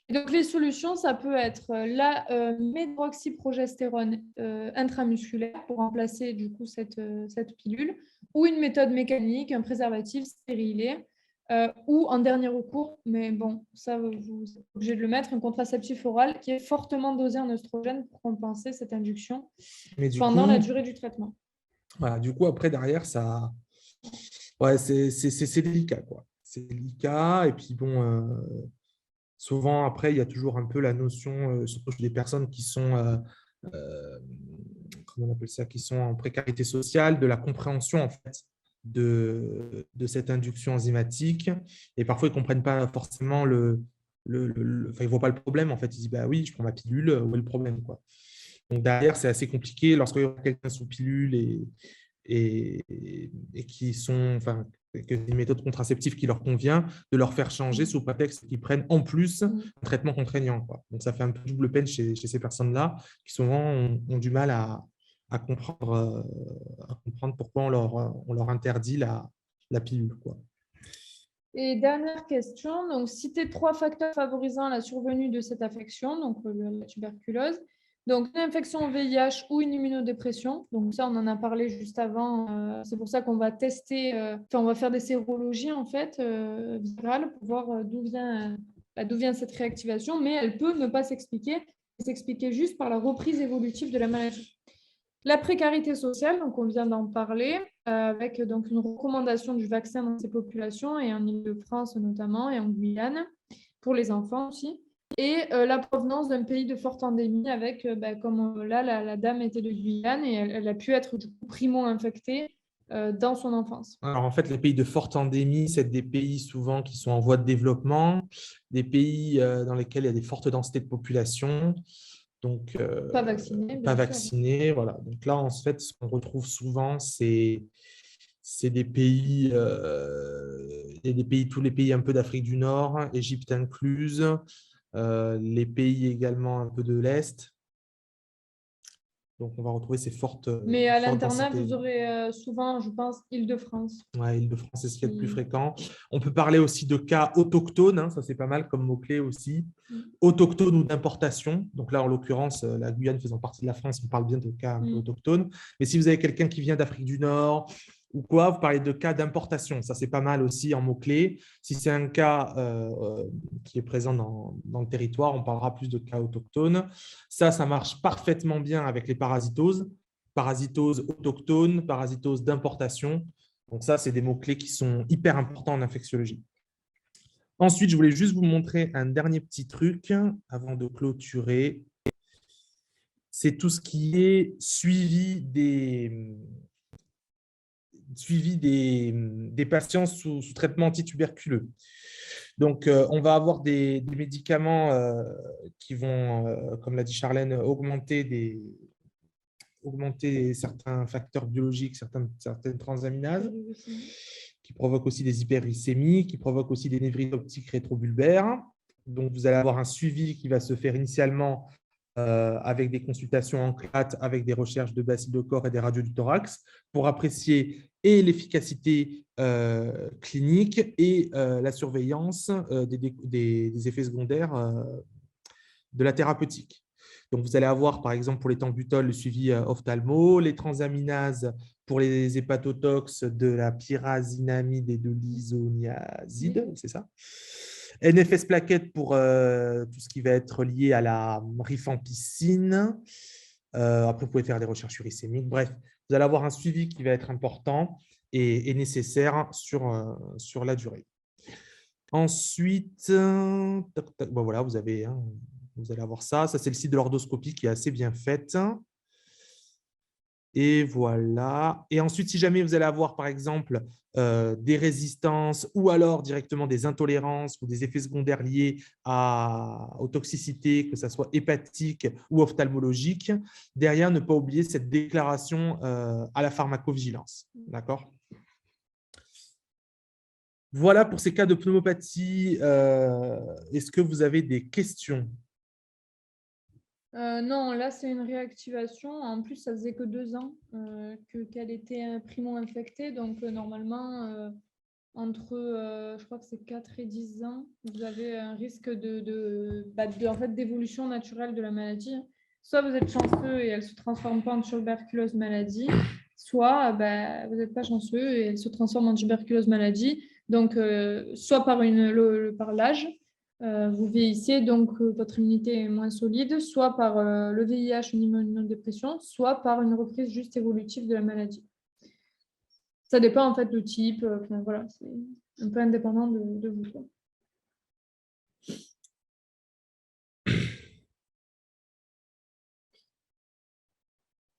Et donc, les solutions, ça peut être la médroxyprogestérone intramusculaire pour remplacer du coup cette pilule, ou une méthode mécanique, un préservatif stérilé, ou en dernier recours, mais bon, ça, vous êtes obligé de le mettre, un contraceptif oral qui est fortement dosé en oestrogène pour compenser cette induction Mais du pendant coup, la durée du traitement. voilà, du coup, après, derrière, ça... Ouais, c'est délicat, quoi. C'est délicat. Et puis, bon, souvent, après, il y a toujours un peu la notion, surtout chez des personnes qui sont, comment on appelle ça, qui sont en précarité sociale, de la compréhension, en fait, de cette induction enzymatique. Et parfois, ils ne comprennent pas forcément enfin, ils ne voient pas le problème. En fait, ils disent, bah oui, je prends ma pilule, où est le problème, quoi. Donc, derrière, c'est assez compliqué lorsqu'il y a quelqu'un sous pilule et qui sont, enfin, que une méthode contraceptive qui leur convient, de leur faire changer sous prétexte qu'ils prennent en plus un traitement contraignant, quoi. Donc, ça fait un peu double peine chez ces personnes-là qui souvent ont du mal à comprendre pourquoi on leur interdit la pilule, quoi. Et dernière question, donc citer 3 facteurs favorisant la survenue de cette affection, donc la tuberculose. Donc une infection au VIH ou une immunodépression. Donc ça, on en a parlé juste avant. C'est pour ça qu'on va tester, on va faire des sérologies en fait virales pour voir d'où vient cette réactivation, mais elle peut ne pas s'expliquer juste par la reprise évolutive de la maladie. La précarité sociale, donc on vient d'en parler, avec donc une recommandation du vaccin dans ces populations, et en Île-de-France notamment, et en Guyane, pour les enfants aussi. Et la provenance d'un pays de forte endémie, avec, comme là, la dame était de Guyane, et elle a pu être du coup primo-infectée dans son enfance. Alors, en fait, les pays de forte endémie, c'est des pays souvent qui sont en voie de développement, des pays dans lesquels il y a des fortes densités de population. Donc, Pas vaccinée, pas bien sûr. vaccinés, voilà. Donc là, en fait, ce qu'on retrouve souvent, c'est des pays, il y a des pays, tous les pays un peu d'Afrique du Nord, Égypte incluse, les pays également un peu de l'Est. Donc, on va retrouver ces fortes Mais à l'internat, densités. vous aurez souvent, je pense, Île-de-France. Ouais, Île-de-France, c'est ce qui est le plus fréquent. On peut parler aussi de cas autochtones, hein, ça c'est pas mal comme mot-clé aussi. Autochtones ou d'importation. Donc là, en l'occurrence, la Guyane faisant partie de la France, on parle bien de cas un peu autochtones. Mais si vous avez quelqu'un qui vient d'Afrique du Nord ou quoi, vous parlez de cas d'importation. Ça, c'est pas mal aussi en mot-clé. Si c'est un cas qui est présent dans le territoire, on parlera plus de cas autochtones. Ça marche parfaitement bien avec les parasitoses. Parasitose autochtone, parasitose d'importation. Donc ça, c'est des mots-clés qui sont hyper importants en infectiologie. Ensuite, je voulais juste vous montrer un dernier petit truc avant de clôturer. C'est tout ce qui est suivi des patients sous traitement antituberculeux. Donc, on va avoir des médicaments qui vont, comme l'a dit Charlène, augmenter certains facteurs biologiques, certaines transaminases, qui provoquent aussi des hyperglycémies, qui provoquent aussi des névrites optiques rétrobulbaires. Donc, vous allez avoir un suivi qui va se faire initialement avec des consultations en CLAT, avec des recherches de bacilles de corps et des radios du thorax, pour apprécier et l'efficacité clinique et la surveillance des effets secondaires de la thérapeutique. Donc, vous allez avoir, par exemple, pour les tangbutols, le suivi ophtalmo, les transaminases pour les hépatotox de la pyrazinamide et de l'isoniazide, c'est ça. NFS plaquettes pour tout ce qui va être lié à la rifampicine. Après, vous pouvez faire des recherches uricémiques. Bref, vous allez avoir un suivi qui va être important et nécessaire sur la durée. Ensuite, bon, voilà, vous allez avoir ça. Ça, c'est le site de l'ordoscopie qui est assez bien fait. Et voilà. Et ensuite, si jamais vous allez avoir, par exemple, des résistances ou alors directement des intolérances ou des effets secondaires liés aux toxicités, que ce soit hépatique ou ophtalmologique, derrière, ne pas oublier cette déclaration à la pharmacovigilance. D'accord ? Voilà pour ces cas de pneumopathie. Est-ce que vous avez des questions ? Non, là, c'est une réactivation. En plus, ça faisait que 2 ans qu'elle était primo-infectée. Donc, normalement, entre, je crois que c'est 4 et 10 ans, vous avez un risque en fait, d'évolution naturelle de la maladie. Soit vous êtes chanceux et elle ne se transforme pas en tuberculose maladie, soit vous n'êtes pas chanceux et elle se transforme en tuberculose maladie. Donc, soit par l'âge, vous vieillissez, donc votre immunité est moins solide, soit par le VIH, une immunodépression, soit par une reprise juste évolutive de la maladie. Ça dépend en fait du type, voilà, c'est un peu indépendant de vous, quoi.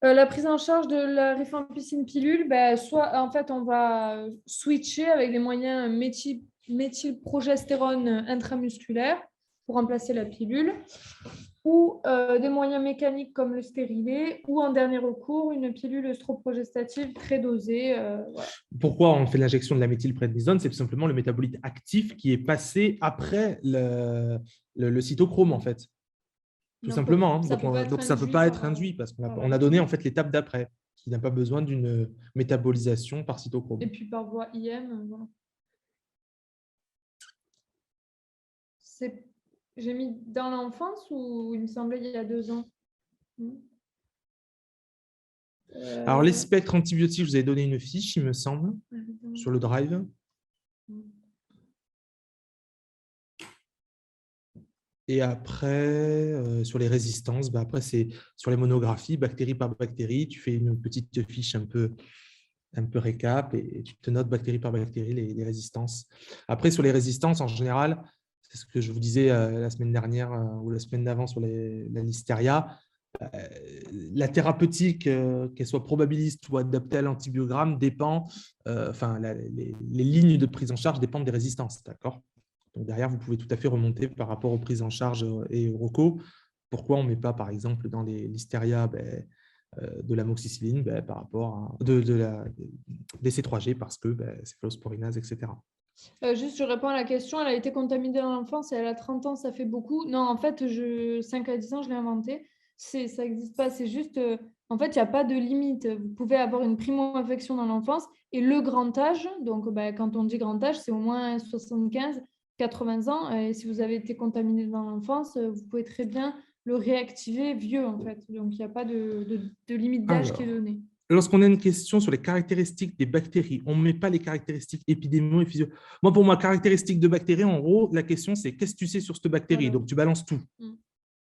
La prise en charge de la rifampicine pilule, soit en fait on va switcher avec des moyens méthylprogestérone intramusculaire pour remplacer la pilule, ou des moyens mécaniques comme le stérilet, ou en dernier recours une pilule œstroprogestative très dosée. Voilà. Pourquoi on fait l'injection de la méthylprednisone? C'est tout simplement le métabolite actif qui est passé après le cytochrome, en fait. Tout simplement. Hein. Donc, ça ne peut pas être induit parce qu'on a donné en fait l'étape d'après, qui n'a pas besoin d'une métabolisation par cytochrome. Et puis par voie IM, voilà. J'ai mis dans l'enfance ou il me semblait il y a 2 ans? Alors, les spectres antibiotiques, je vous ai donné une fiche, il me semble, sur le drive. Et après, sur les résistances, après, c'est sur les monographies, bactérie par bactérie. Tu fais une petite fiche un peu récap et tu te notes bactérie par bactérie les résistances. Après, sur les résistances, en général, c'est ce que je vous disais la semaine dernière ou la semaine d'avant sur la listeria. La thérapeutique, qu'elle soit probabiliste ou adaptée à l'antibiogramme, dépend, les lignes de prise en charge dépendent des résistances. D'accord ? Donc derrière, vous pouvez tout à fait remonter par rapport aux prises en charge et aux recos. Pourquoi on ne met pas, par exemple, dans les listeria de l'amoxicilline par rapport à des C3G parce que céphalosporinase, etc. Juste, je réponds à la question. Elle a été contaminée dans l'enfance et elle a 30 ans, ça fait beaucoup. Non, en fait, 5 à 10 ans, je l'ai inventé. Ça n'existe pas. C'est juste, en fait, il n'y a pas de limite. Vous pouvez avoir une primo-infection dans l'enfance et le grand âge. Donc, quand on dit grand âge, c'est au moins 75, 80 ans. Et si vous avez été contaminé dans l'enfance, vous pouvez très bien le réactiver vieux, en fait. Donc, il n'y a pas de limite d'âge qui est donnée. Lorsqu'on a une question sur les caractéristiques des bactéries, on ne met pas les caractéristiques épidémiologiques et physiologiques. Moi, pour moi, caractéristiques de bactéries, en gros, la question, c'est qu'est-ce que tu sais sur cette bactérie? Voilà. Donc, tu balances tout.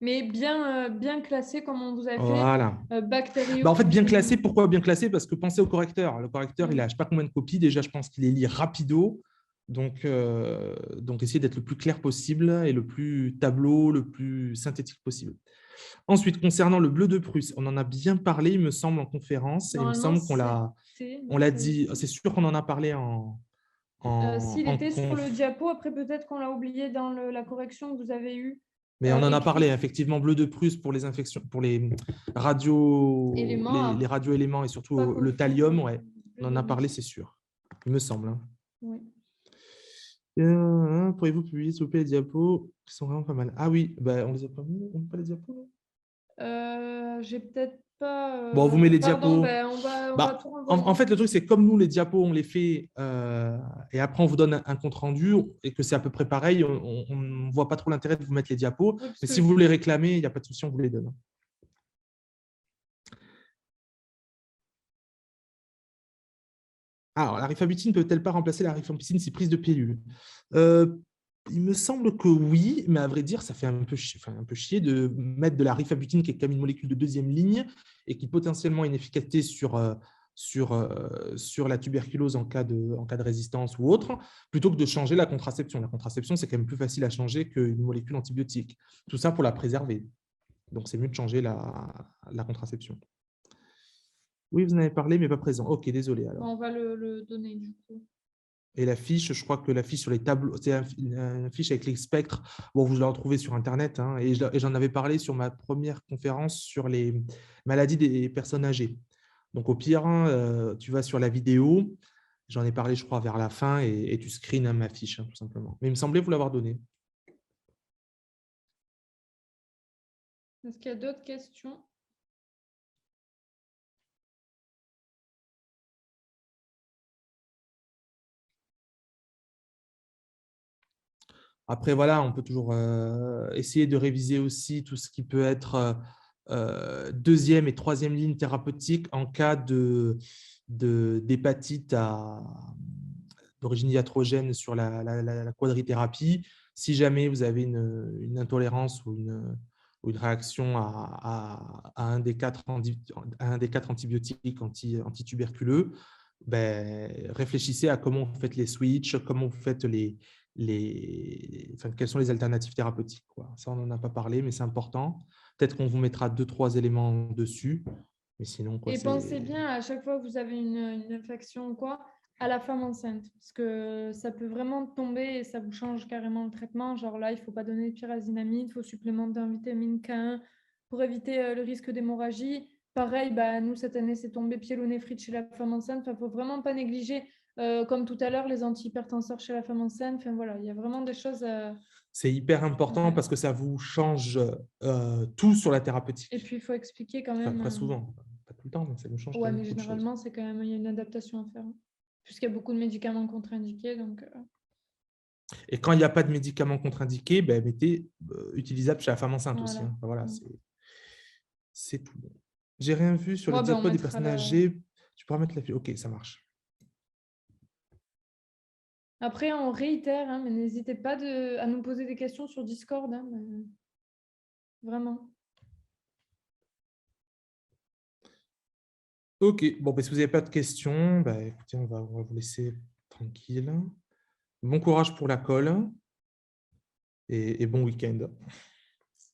Mais bien classé, comme on vous a fait. Voilà. Bactéries. En fait, bien classé, pourquoi bien classé? Parce que pensez au correcteur. Le correcteur, il a je ne sais pas combien de copies. Déjà, je pense qu'il les lit rapido. Donc essayez d'être le plus clair possible et le plus tableau, le plus synthétique possible. Ensuite, concernant le bleu de Prusse, on en a bien parlé, il me semble, en conférence. Et il me semble qu'on l'a dit. C'est sûr qu'on en a parlé s'il était sur le diapo, après peut-être qu'on l'a oublié dans la correction que vous avez eue. Mais on en a parlé, effectivement, bleu de Prusse pour les infections, pour les radioéléments et surtout le thallium. Ouais. On en a parlé, c'est sûr. Il me semble. Hein. Oui. Pourriez-vous publier, s'il vous plaît, les diapos qui sont vraiment pas mal? Ah oui, on les a pas mis, on n'a pas les diapos. J'ai peut-être pas. Bon, vous mettez les diapos. On va tout renvoyer. En fait, le truc, c'est comme nous, les diapos, on les fait et après, on vous donne un compte rendu et que c'est à peu près pareil. On ne voit pas trop l'intérêt de vous mettre les diapos. Oui, mais si vous les réclamez, il n'y a pas de souci, on vous les donne. Alors, la rifabutine peut-elle pas remplacer la rifampicine si prise de pilule? Il me semble que oui, mais à vrai dire, ça fait un peu chier de mettre de la rifabutine, qui est comme une molécule de deuxième ligne et qui potentiellement a une efficacité sur la tuberculose en cas de résistance ou autre, plutôt que de changer la contraception. La contraception, c'est quand même plus facile à changer qu'une molécule antibiotique. Tout ça pour la préserver. Donc, c'est mieux de changer la contraception. Oui, vous en avez parlé, mais pas présent. Ok, désolé. Alors. On va le donner du coup. Et la fiche, je crois que la fiche sur les tableaux, c'est une fiche avec les spectres. Bon, vous la retrouvez sur Internet. Hein, et j'en avais parlé sur ma première conférence sur les maladies des personnes âgées. Donc, au pire, tu vas sur la vidéo. J'en ai parlé, je crois, vers la fin et tu screens ma fiche, hein, tout simplement. Mais il me semblait vous l'avoir donné. Est-ce qu'il y a d'autres questions? Après, voilà, on peut toujours essayer de réviser aussi tout ce qui peut être deuxième et troisième ligne thérapeutique en cas d'hépatite d'origine iatrogène sur la quadrithérapie. Si jamais vous avez une intolérance ou une réaction à un des quatre antibiotiques antituberculeux, ben, réfléchissez à comment vous faites les switches, comment vous faites quelles sont les alternatives thérapeutiques, quoi. Ça, on n'en a pas parlé, mais c'est important. Peut-être qu'on vous mettra 2-3 éléments dessus, mais sinon, quoi, Et pensez bien à chaque fois que vous avez une infection ou quoi, à la femme enceinte, parce que ça peut vraiment tomber et ça vous change carrément le traitement. Genre là, il ne faut pas donner de pyrazinamide, il faut supplémenter en vitamine K1 pour éviter le risque d'hémorragie. Pareil, bah, nous, cette année, c'est tombé pyélonéphrite chez la femme enceinte. Il ne faut vraiment pas négliger, comme tout à l'heure, les antihypertenseurs chez la femme enceinte. Enfin, voilà, il y a vraiment des choses... C'est hyper important parce que ça vous change tout sur la thérapeutique. Et puis, il faut expliquer quand Enfin, même... très souvent, pas tout le temps, mais ça nous change quand Ouais, même mais beaucoup de choses. généralement, c'est quand même, il y a une adaptation à faire. Puisqu'il y a beaucoup de médicaments contre-indiqués. Donc, Et quand il n'y a pas de médicaments contre-indiqués, ben, mettez utilisable chez la femme enceinte aussi. voilà. Hein. Enfin, voilà, c'est tout. J'ai rien vu sur le Ouais, ben, on diapo des mettra personnes âgées. Tu pourras mettre la... Ok, ça marche. Après, on réitère, hein, mais n'hésitez pas à nous poser des questions sur Discord. Hein, vraiment. Ok, bon, ben, si vous n'avez pas de questions, ben, écoutez, on va vous laisser tranquille. Bon courage pour la colle et bon week-end.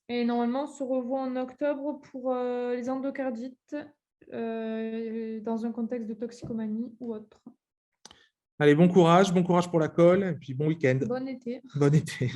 Et normalement, on se revoit en octobre pour les endocardites dans un contexte de toxicomanie ou autre. Allez, bon courage pour la colle et puis bon week-end. Bon été. Bon été.